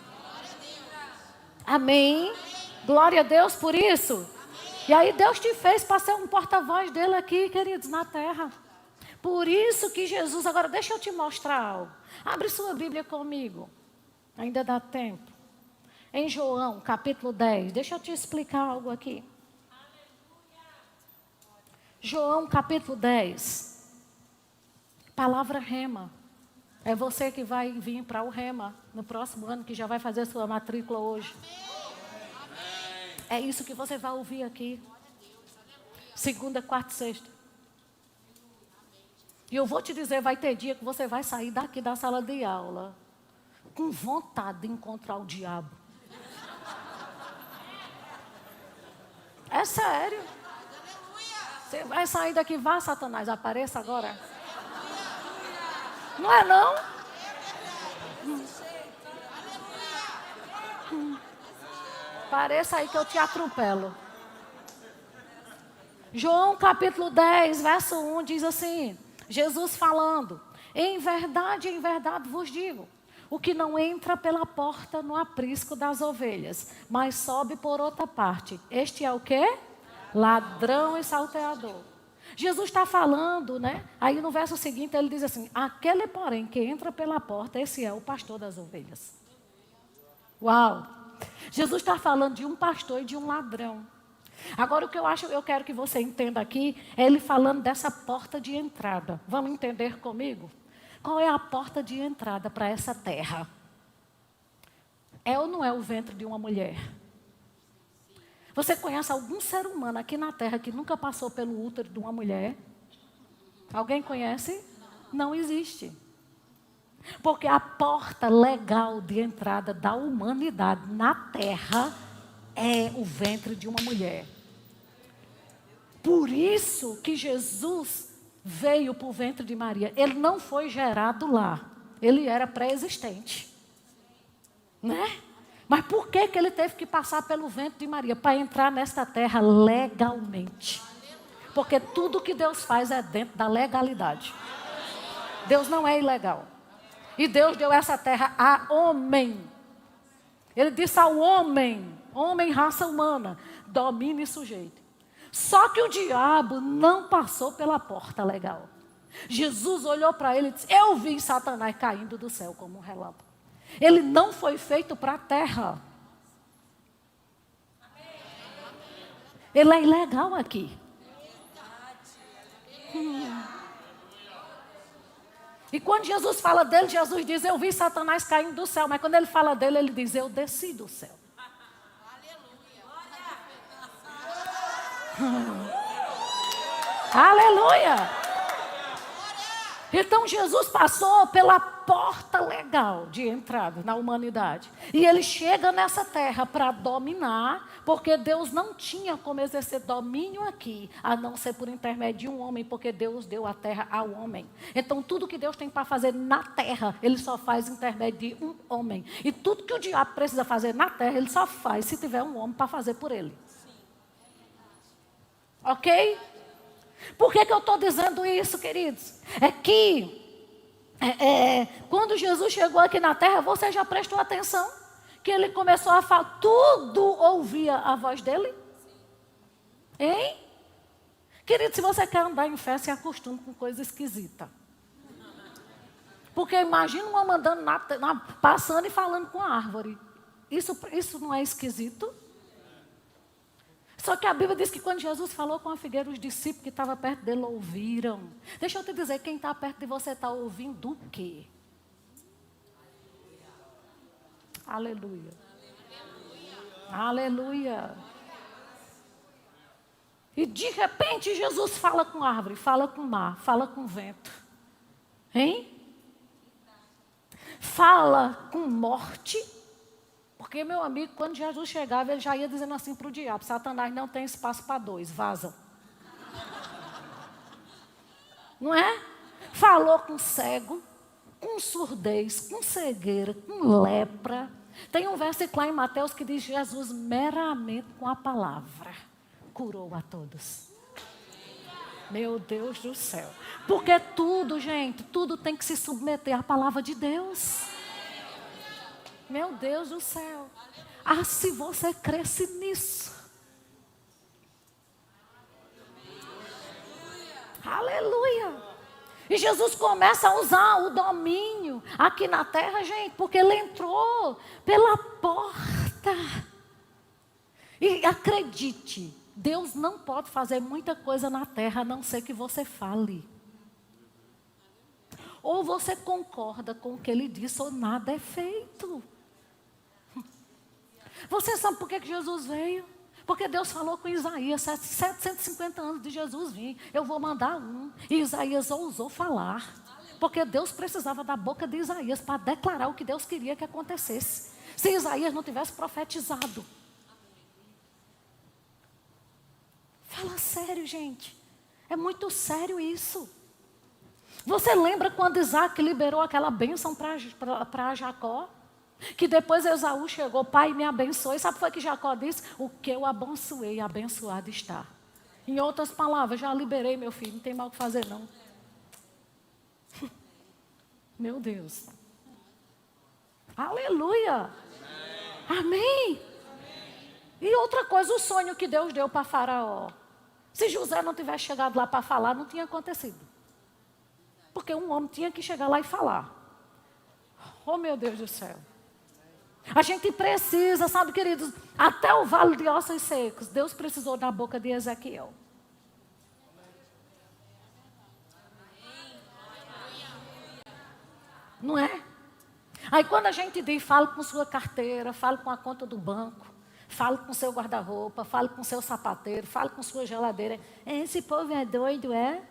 Amém? Glória a Deus por isso. E aí Deus te fez para ser um porta-voz dele aqui, queridos, na terra. Por isso que Jesus... Agora, deixa eu te mostrar algo. Abre sua Bíblia comigo. Ainda dá tempo. Em João, capítulo 10. Deixa eu te explicar algo aqui. João, capítulo 10. Palavra rema. É você que vai vir para o rema no próximo ano, que já vai fazer sua matrícula hoje. É isso que você vai ouvir aqui. Segunda, quarta e sexta. E eu vou te dizer, vai ter dia que você vai sair daqui da sala de aula com vontade de encontrar o diabo. É sério. Você vai sair daqui, vá, Satanás, apareça agora. Não é não? Pareça aí que eu te atropelo. João capítulo 10, verso 1 diz assim, Jesus falando, em verdade vos digo, o que não entra pela porta no aprisco das ovelhas, mas sobe por outra parte, este é o quê? Ladrão e salteador. Jesus está falando, né? Aí no verso seguinte ele diz assim, aquele porém que entra pela porta, esse é o pastor das ovelhas. Uau! Jesus está falando de um pastor e de um ladrão. Agora o que eu quero que você entenda aqui, é ele falando dessa porta de entrada. Vamos entender comigo? Qual é a porta de entrada para essa terra? É ou não é o ventre de uma mulher? Você conhece algum ser humano aqui na terra que nunca passou pelo útero de uma mulher? Alguém conhece? Não existe. Porque a porta legal de entrada da humanidade na terra é o ventre de uma mulher. Por isso que Jesus veio para o ventre de Maria. Ele não foi gerado lá. Ele era pré-existente. Né? Mas por que ele teve que passar pelo ventre de Maria? Para entrar nesta terra legalmente. Porque tudo que Deus faz é dentro da legalidade. Deus não é ilegal. E Deus deu essa terra a homem. Ele disse ao homem, homem raça humana, domine e sujeite. Só que o diabo não passou pela porta legal. Jesus olhou para ele e disse, eu vi Satanás caindo do céu como um relâmpago. Ele não foi feito para a terra. Ele é ilegal aqui. E quando Jesus fala dele, Jesus diz, eu vi Satanás caindo do céu. Mas quando ele fala dele, ele diz, eu desci do céu. Aleluia! Então Jesus passou pela porta legal de entrada na humanidade. E ele chega nessa terra para dominar, porque Deus não tinha como exercer domínio aqui, a não ser por intermédio de um homem, porque Deus deu a terra ao homem. Então tudo que Deus tem para fazer na terra, ele só faz intermédio de um homem. E tudo que o diabo precisa fazer na terra, ele só faz se tiver um homem para fazer por ele. Ok? Por que eu estou dizendo isso, queridos? É que quando Jesus chegou aqui na terra, você já prestou atenção? Que ele começou a falar, tudo ouvia a voz dele? Hein? Querido, se você quer andar em fé, se acostume com coisa esquisita. Porque imagina uma andando passando e falando com a árvore. Isso não é esquisito? Só que a Bíblia diz que quando Jesus falou com a figueira, os discípulos que estavam perto dele ouviram. Deixa eu te dizer, quem está perto de você está ouvindo o quê? Aleluia. Aleluia. E de repente Jesus fala com árvore, fala com mar, fala com vento. Hein? Fala com morte. Porque, meu amigo, quando Jesus chegava, ele já ia dizendo assim para o diabo: Satanás, não tem espaço para dois, vaza. Não é? Falou com cego, com surdez, com cegueira, com lepra. Tem um versículo lá em Mateus que diz: Jesus meramente com a palavra curou a todos. Meu Deus do céu. Porque tudo, gente, tudo tem que se submeter à palavra de Deus. Meu Deus do céu. Ah, se você cresce nisso. Aleluia. E Jesus começa a usar o domínio aqui na terra, gente, porque ele entrou pela porta. E acredite, Deus não pode fazer muita coisa na terra a não ser que você fale. Ou você concorda com o que ele disse ou nada é feito. Você sabe por que Jesus veio? Porque Deus falou com Isaías, 750 anos de Jesus vir, eu vou mandar um. E Isaías ousou falar. Porque Deus precisava da boca de Isaías para declarar o que Deus queria que acontecesse. Se Isaías não tivesse profetizado. Fala sério, gente. É muito sério isso. Você lembra quando Isaac liberou aquela bênção para Jacó? Que depois Esaú chegou: pai, me abençoe. Sabe o que foi que Jacó disse? O que eu abençoei, abençoado está. Em outras palavras, já liberei meu filho, não tem mal o que fazer não. Meu Deus. Aleluia. Amém. E outra coisa, o sonho que Deus deu para Faraó. Se José não tivesse chegado lá para falar, não tinha acontecido. Porque um homem tinha que chegar lá e falar. Oh, meu Deus do céu. A gente precisa, sabe, queridos, até o vale de ossos secos, Deus precisou da boca de Ezequiel. Não é? Aí quando a gente diz: fale com sua carteira, fale com a conta do banco, fale com seu guarda-roupa, fale com seu sapateiro, fale com sua geladeira. Esse povo é doido, é?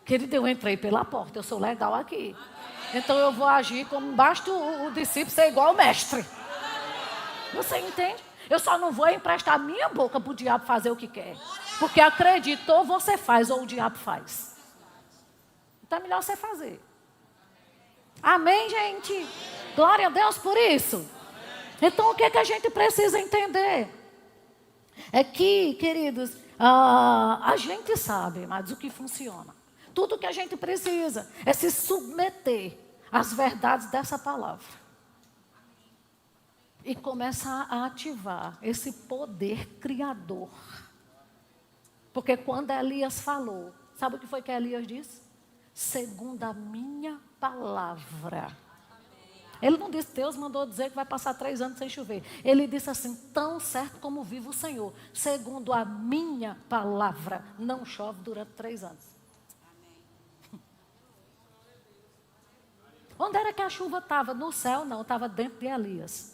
Querido, eu entrei pela porta, eu sou legal aqui. Então eu vou agir como basta o discípulo ser igual ao mestre. Você entende? Eu só não vou emprestar a minha boca para o diabo fazer o que quer. Porque acredito, ou você faz ou o diabo faz. Então é melhor você fazer. Amém, gente? Glória a Deus por isso. Então o que a gente precisa entender? É que, queridos, a gente sabe, mas o que funciona. Tudo que a gente precisa é se submeter às verdades dessa palavra. E começar a ativar esse poder criador. Porque quando Elias falou, sabe o que foi que Elias disse? Segundo a minha palavra. Ele não disse: Deus mandou dizer que vai passar 3 anos sem chover. Ele disse assim: tão certo como vive o Senhor, segundo a minha palavra, não chove durante 3 anos. Onde era que a chuva estava? No céu não, estava dentro de Elias.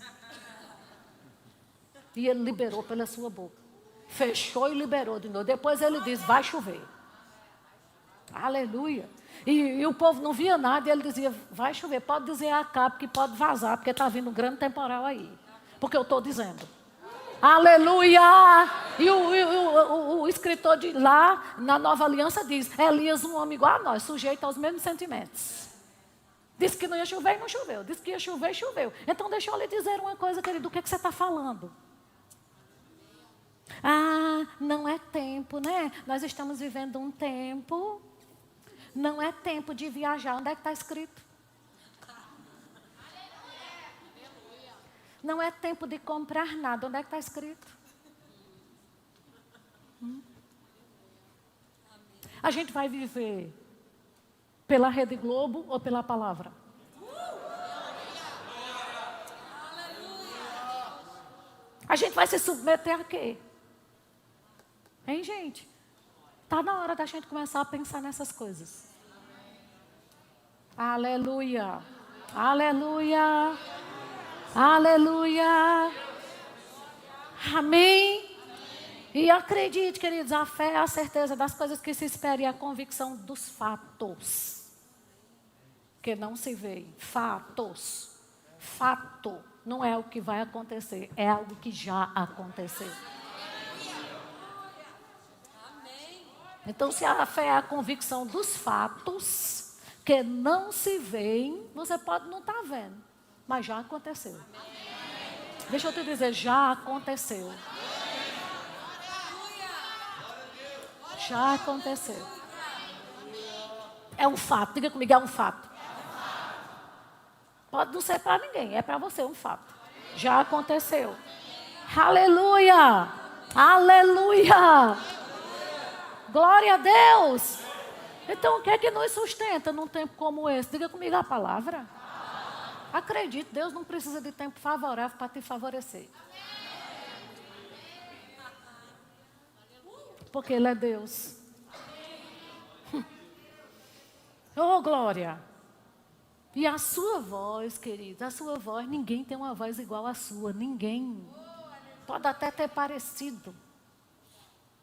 E ele liberou pela sua boca. Fechou e liberou de novo. Depois ele disse: vai chover. Aleluia. E o povo não via nada e ele dizia: vai chover. Pode dizer a Acabe que pode vazar, porque está vindo um grande temporal aí. Porque eu estou dizendo. Aleluia! E o escritor de lá, na Nova Aliança, diz: Elias, um homem igual a nós, sujeito aos mesmos sentimentos. Disse que não ia chover e não choveu. Disse que ia chover e choveu. Então deixa eu lhe dizer uma coisa, querido. O que você está falando? Ah, não é tempo, né? Nós estamos vivendo um tempo. Não é tempo de viajar. Onde é que está escrito? Não é tempo de comprar nada. Onde é que está escrito? A gente vai viver pela Rede Globo ou pela palavra? A gente vai se submeter a quê? Hein, gente? Está na hora da gente começar a pensar nessas coisas. Aleluia. Aleluia. Aleluia. Amém. E acredite, queridos, a fé é a certeza das coisas que se esperam e a convicção dos fatos que não se veem. Fatos. Fato não é o que vai acontecer, é algo que já aconteceu. Então, se a fé é a convicção dos fatos que não se veem, você pode não estar vendo, mas já aconteceu. Deixa eu te dizer, já aconteceu. Já aconteceu. É um fato, diga comigo, é um fato. Pode não ser para ninguém, é para você um fato. Já aconteceu. Aleluia! Aleluia! Glória a Deus! Então, o que é que nos sustenta num tempo como esse? Diga comigo a palavra. Acredite, Deus não precisa de tempo favorável para te favorecer. Porque Ele é Deus. Oh, glória! E a sua voz, querido, a sua voz, ninguém tem uma voz igual à sua, ninguém. Pode até ter parecido,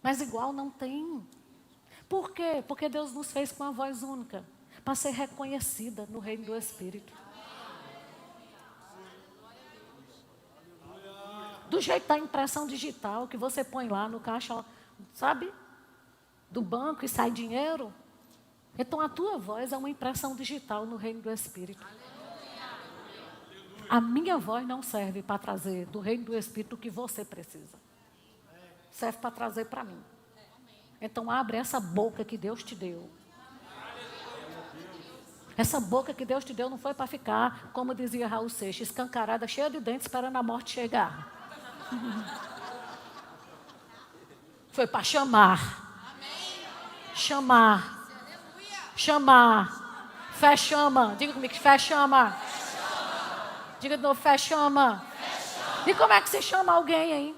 mas igual não tem. Por quê? Porque Deus nos fez com uma voz única, para ser reconhecida no reino do Espírito. Do jeito da impressão digital que você põe lá no caixa, sabe? Do banco e sai dinheiro. Então a tua voz é uma impressão digital no reino do Espírito. A minha voz não serve para trazer do reino do Espírito o que você precisa. Serve para trazer para mim. Então abre essa boca que Deus te deu. Essa boca que Deus te deu não foi para ficar, como dizia Raul Seixas, escancarada, cheia de dentes, esperando a morte chegar. Foi para chamar. Chamar. Chamar. Fé chama. Diga comigo, fé chama. Diga de novo, fé chama. E como é que se chama alguém, hein?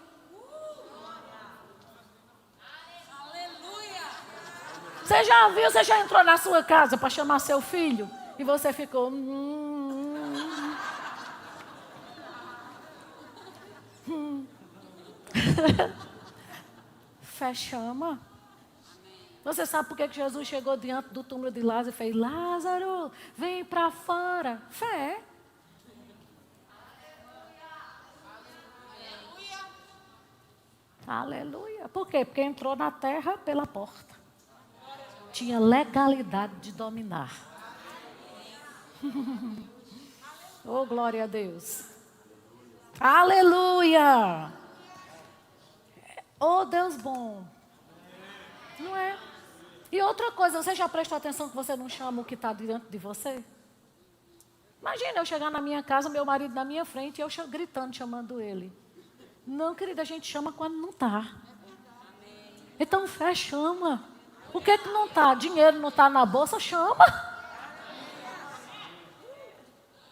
Você já viu, você já entrou na sua casa para chamar seu filho? E você ficou... Fé chama. Você sabe por que Jesus chegou diante do túmulo de Lázaro e fez: Lázaro, vem para fora. Fé. Aleluia. Por quê? Porque entrou na terra pela porta. Tinha legalidade de dominar. Oh, glória a Deus. Aleluia. Oh, Deus bom. Não é? E outra coisa, você já prestou atenção que você não chama o que está diante de você? Imagina eu chegar na minha casa, meu marido na minha frente e eu gritando, chamando ele. Não, querida, a gente chama quando não está. Então, fé chama. O que é que não está? Dinheiro não está na bolsa? Chama.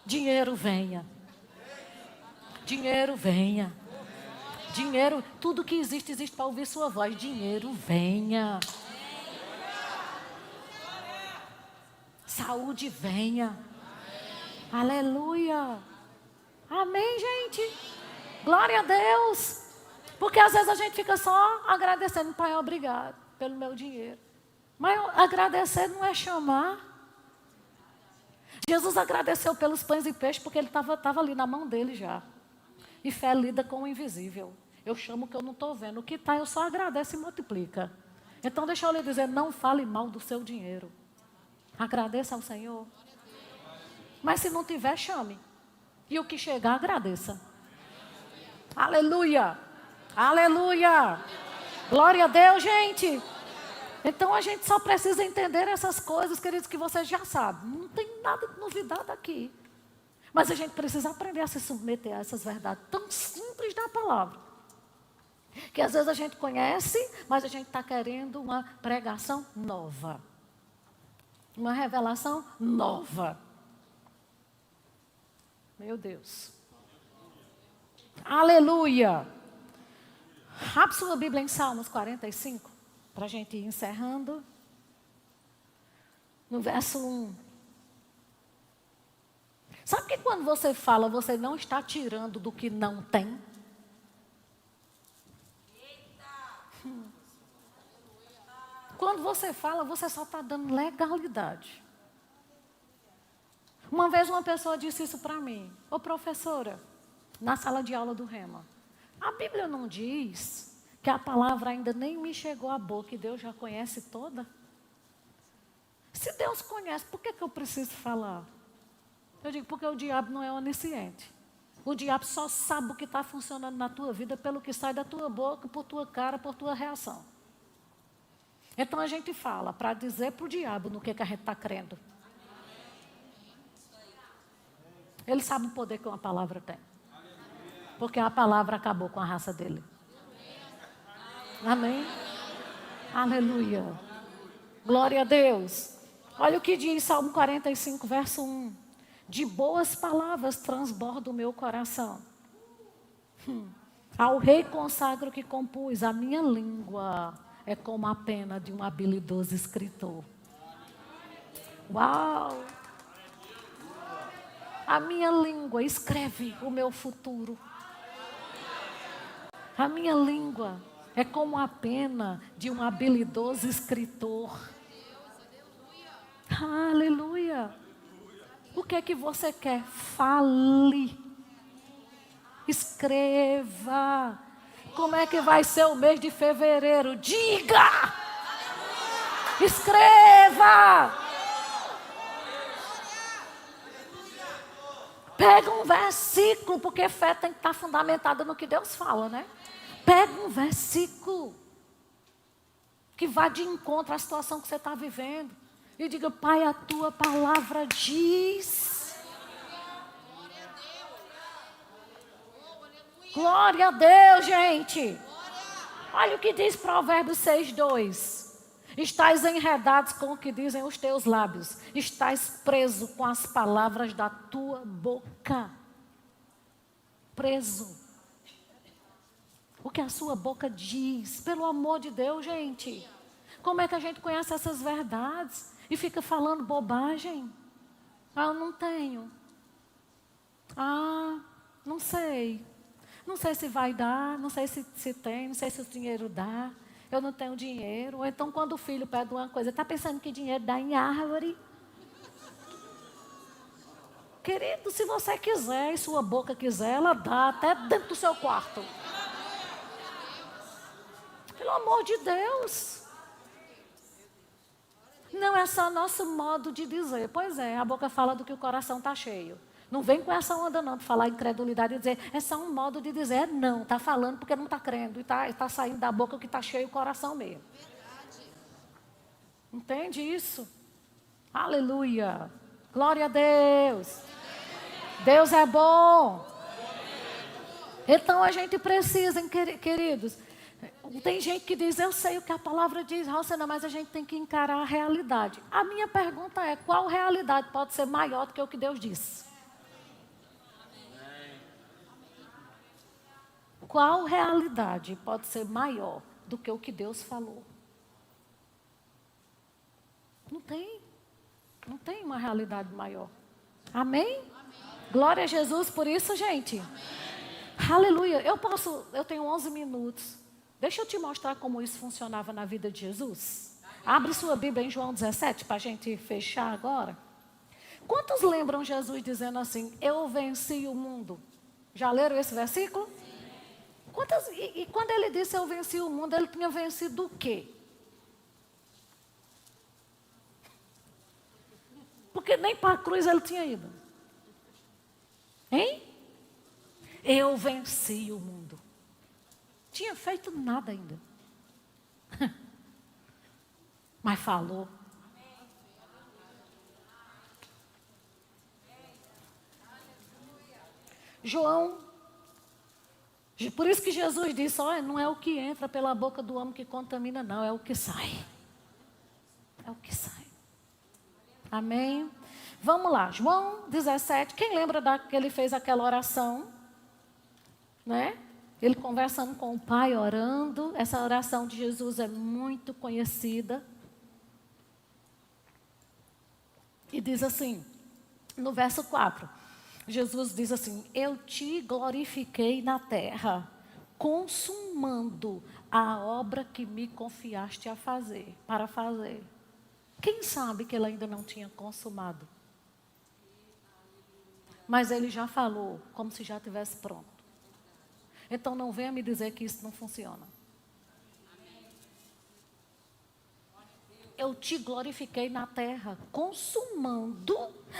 Dinheiro venha. Dinheiro venha. Dinheiro, tudo que existe, existe para ouvir sua voz. Dinheiro venha. Saúde venha. Aleluia. Amém, gente. Glória a Deus. Porque às vezes a gente fica só agradecendo. Pai, obrigado pelo meu dinheiro. Mas agradecer não é chamar. Jesus agradeceu pelos pães e peixes porque ele estava ali na mão dele já. E fé lida com o invisível. Eu chamo o que eu não estou vendo. O que está, eu só agradeço e multiplica. Então deixa eu lhe dizer, não fale mal do seu dinheiro. Agradeça ao Senhor. Mas se não tiver, chame. E o que chegar, agradeça. Aleluia. Aleluia. Glória a Deus, gente. Então a gente só precisa entender essas coisas, queridos, que você já sabe. Não tem nada de novidade aqui. Mas a gente precisa aprender a se submeter a essas verdades tão simples da palavra. Que às vezes a gente conhece, mas a gente está querendo uma pregação nova. Uma revelação nova. Meu Deus. Aleluia. Abre sua Bíblia em Salmos 45, para a gente ir encerrando. No verso 1. Sabe que quando você fala, você não está tirando do que não tem? Quando você fala, você só está dando legalidade. Uma vez uma pessoa disse isso para mim. Ô professora, na sala de aula do Rema, a Bíblia não diz que a palavra ainda nem me chegou à boca e Deus já conhece toda? Se Deus conhece, por que eu preciso falar? Eu digo, porque o diabo não é onisciente. O diabo só sabe o que está funcionando na tua vida pelo que sai da tua boca, por tua cara, por tua reação. Então a gente fala para dizer para o diabo no que a gente está crendo. Ele sabe o poder que uma palavra tem. Porque a palavra acabou com a raça dele. Amém? Aleluia. Glória a Deus. Olha o que diz Salmo 45, verso 1. De boas palavras transborda o meu coração. Ao rei consagro que compus, a minha língua é como a pena de um habilidoso escritor. Uau! A minha língua escreve o meu futuro. A minha língua é como a pena de um habilidoso escritor. Aleluia! O que é que você quer? Fale. Escreva. Como é que vai ser o mês de fevereiro? Diga! Escreva! Pega um versículo, porque fé tem que estar fundamentada no que Deus fala, né? Pega um versículo que vá de encontro à situação que você está vivendo. E diga, Pai, a tua palavra diz. Glória a Deus, gente. Olha o que diz Provérbios 6:2. Estais enredados com o que dizem os teus lábios. Estais preso com as palavras da tua boca. Preso. O que a sua boca diz. Pelo amor de Deus, gente. Como é que a gente conhece essas verdades? E fica falando bobagem? Ah, eu não tenho. Ah, não sei. Não sei se vai dar, não sei se tem, não sei se o dinheiro dá. Eu não tenho dinheiro. Ou então quando o filho pede uma coisa, está pensando que dinheiro dá em árvore? Querido, se você quiser e sua boca quiser, ela dá até dentro do seu quarto. Pelo amor de Deus. Não é só nosso modo de dizer. Pois é, a boca fala do que o coração está cheio. Não vem com essa onda não, de falar incredulidade e dizer, é só um modo de dizer, não, está falando porque não está crendo. E está saindo da boca o que está cheio o coração mesmo. Entende isso? Aleluia. Glória a Deus. Deus é bom. Então a gente precisa, queridos. Tem gente que diz, eu sei o que a palavra diz, Rosana, mas a gente tem que encarar a realidade. A minha pergunta é, qual realidade pode ser maior do que o que Deus disse? Qual realidade pode ser maior do que o que Deus falou? Não tem. Não tem uma realidade maior. Amém? Glória a Jesus por isso, gente. Amém. Aleluia. Eu tenho 11 minutos. Deixa eu te mostrar como isso funcionava na vida de Jesus. Abre sua Bíblia em João 17 para a gente fechar agora. Quantos lembram Jesus dizendo assim, eu venci o mundo? Já leram esse versículo? E quando ele disse eu venci o mundo, ele tinha vencido o quê? Porque nem para a cruz ele tinha ido. Hein? Eu venci o mundo. Tinha feito nada ainda. Mas falou. João. Por isso que Jesus disse, olha, não é o que entra pela boca do homem que contamina, não, é o que sai. É o que sai. Amém? Vamos lá, João 17, quem lembra que ele fez aquela oração? Né? Ele conversando com o Pai, orando. Essa oração de Jesus é muito conhecida. E diz assim, no verso 4. Jesus diz assim: eu te glorifiquei na terra, consumando a obra que me confiaste para fazer. Quem sabe que ele ainda não tinha consumado? Mas ele já falou, como se já estivesse pronto. Então não venha me dizer que isso não funciona. Eu te glorifiquei na terra, consumando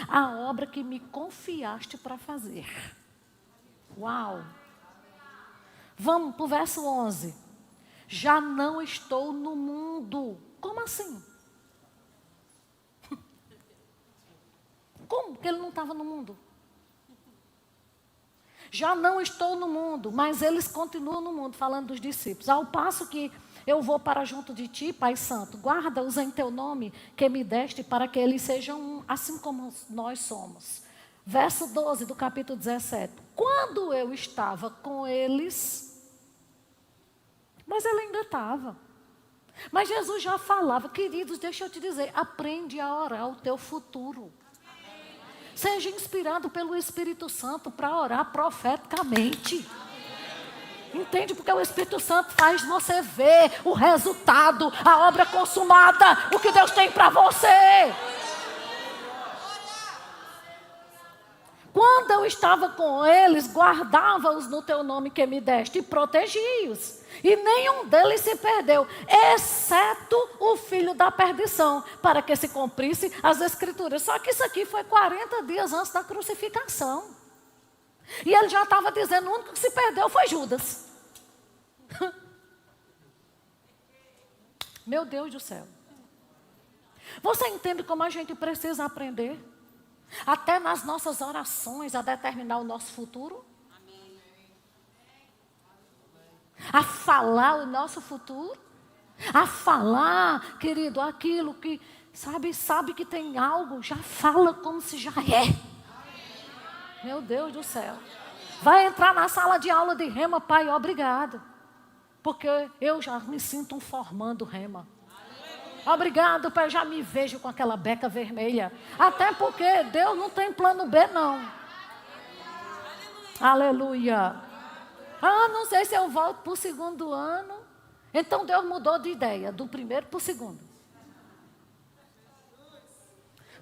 a obra que me confiaste para fazer. Uau! Vamos para o verso 11. Já não estou no mundo. Como assim? Como que ele não estava no mundo? Já não estou no mundo, mas eles continuam no mundo, falando dos discípulos. Ao passo que eu vou para junto de ti, Pai Santo, guarda-os em teu nome que me deste, para que eles sejam um, assim como nós somos. Verso 12 do capítulo 17. Quando eu estava com eles, mas ele ainda estava. Mas Jesus já falava, queridos, deixa eu te dizer, aprende a orar o teu futuro. Seja inspirado pelo Espírito Santo para orar profeticamente. Entende? Porque o Espírito Santo faz você ver o resultado, a obra consumada, o que Deus tem para você. Quando eu estava com eles, guardava-os no teu nome que me deste e protegi-os. E nenhum deles se perdeu, exceto o filho da perdição, para que se cumprisse as Escrituras. Só que isso aqui foi 40 dias antes da crucificação. E ele já estava dizendo, o único que se perdeu foi Judas. Meu Deus do céu. Você entende como a gente precisa aprender? Até nas nossas orações a determinar o nosso futuro? A falar o nosso futuro? A falar, querido, aquilo que sabe que tem algo, já fala como se já é. Meu Deus do céu. Vai entrar na sala de aula de rema, pai, obrigado. Porque eu já me sinto um formando rema. Obrigado, pai, eu já me vejo com aquela beca vermelha. Até porque Deus não tem plano B, não. Aleluia. Não sei se eu volto para o segundo ano. Então Deus mudou de ideia, do primeiro para o segundo.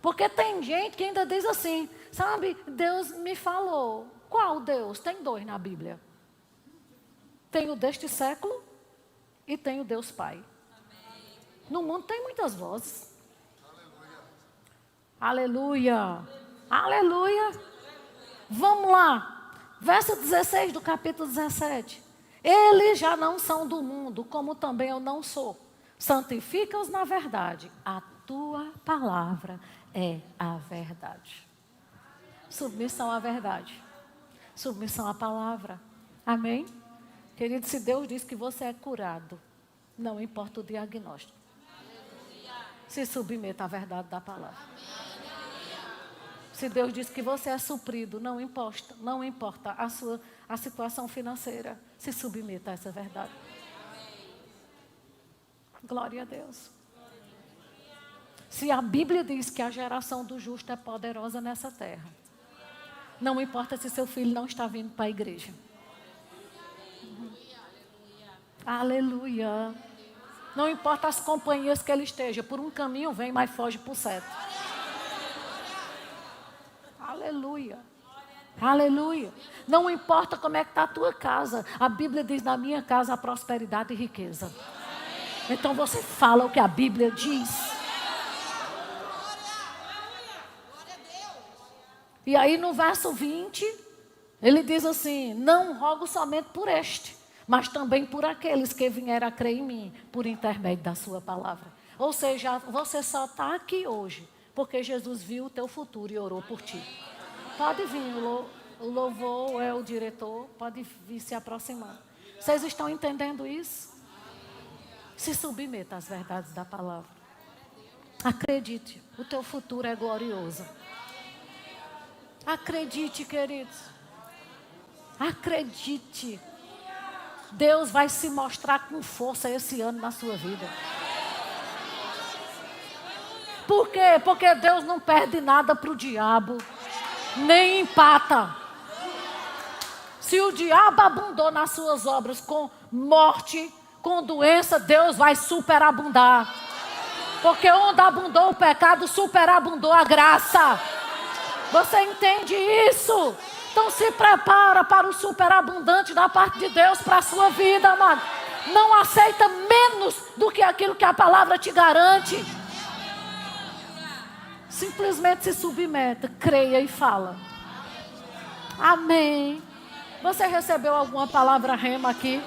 Porque tem gente que ainda diz assim, sabe, Deus me falou. Qual Deus? Tem dois na Bíblia. Tem o deste século e tem o Deus Pai. No mundo tem muitas vozes. Aleluia. Aleluia. Vamos lá. Verso 16 do capítulo 17. Eles já não são do mundo, como também eu não sou. Santifica-os na verdade. A tua palavra é a verdade. Submissão à verdade. Submissão à palavra. Amém? Querido, se Deus diz que você é curado, não importa o diagnóstico. Se submeta à verdade da palavra. Se Deus diz que você é suprido, não importa a situação financeira, se submeta a essa verdade. Glória a Deus. Se a Bíblia diz que a geração do justo é poderosa nessa terra, não importa se seu filho não está vindo para a igreja. Aleluia. Não importa as companhias que ele esteja, por um caminho vem, mas foge por sete. Aleluia. Aleluia. Não importa como é que está a tua casa. A Bíblia diz, na minha casa há prosperidade e riqueza. Então você fala o que a Bíblia diz. E aí no verso 20, ele diz assim, não rogo somente por este, mas também por aqueles que vieram a crer em mim, por intermédio da sua palavra. Ou seja, você só está aqui hoje, porque Jesus viu o teu futuro e orou por ti. Pode vir, o louvor é o diretor, pode vir se aproximando. Vocês estão entendendo isso? Se submeta às verdades da palavra. Acredite, o teu futuro é glorioso. Acredite, queridos. Acredite. Deus vai se mostrar com força esse ano na sua vida. Por quê? Porque Deus não perde nada para o diabo. nem empata. Se o diabo abundou nas suas obras com morte, com doença, Deus vai superabundar. Porque onde abundou o pecado, superabundou a graça. Você entende isso? Então se prepara para o superabundante da parte de Deus para a sua vida, amado. Não aceita menos do que aquilo que a palavra te garante. Simplesmente se submeta, creia e fala. Amém. Você recebeu alguma palavra rema aqui?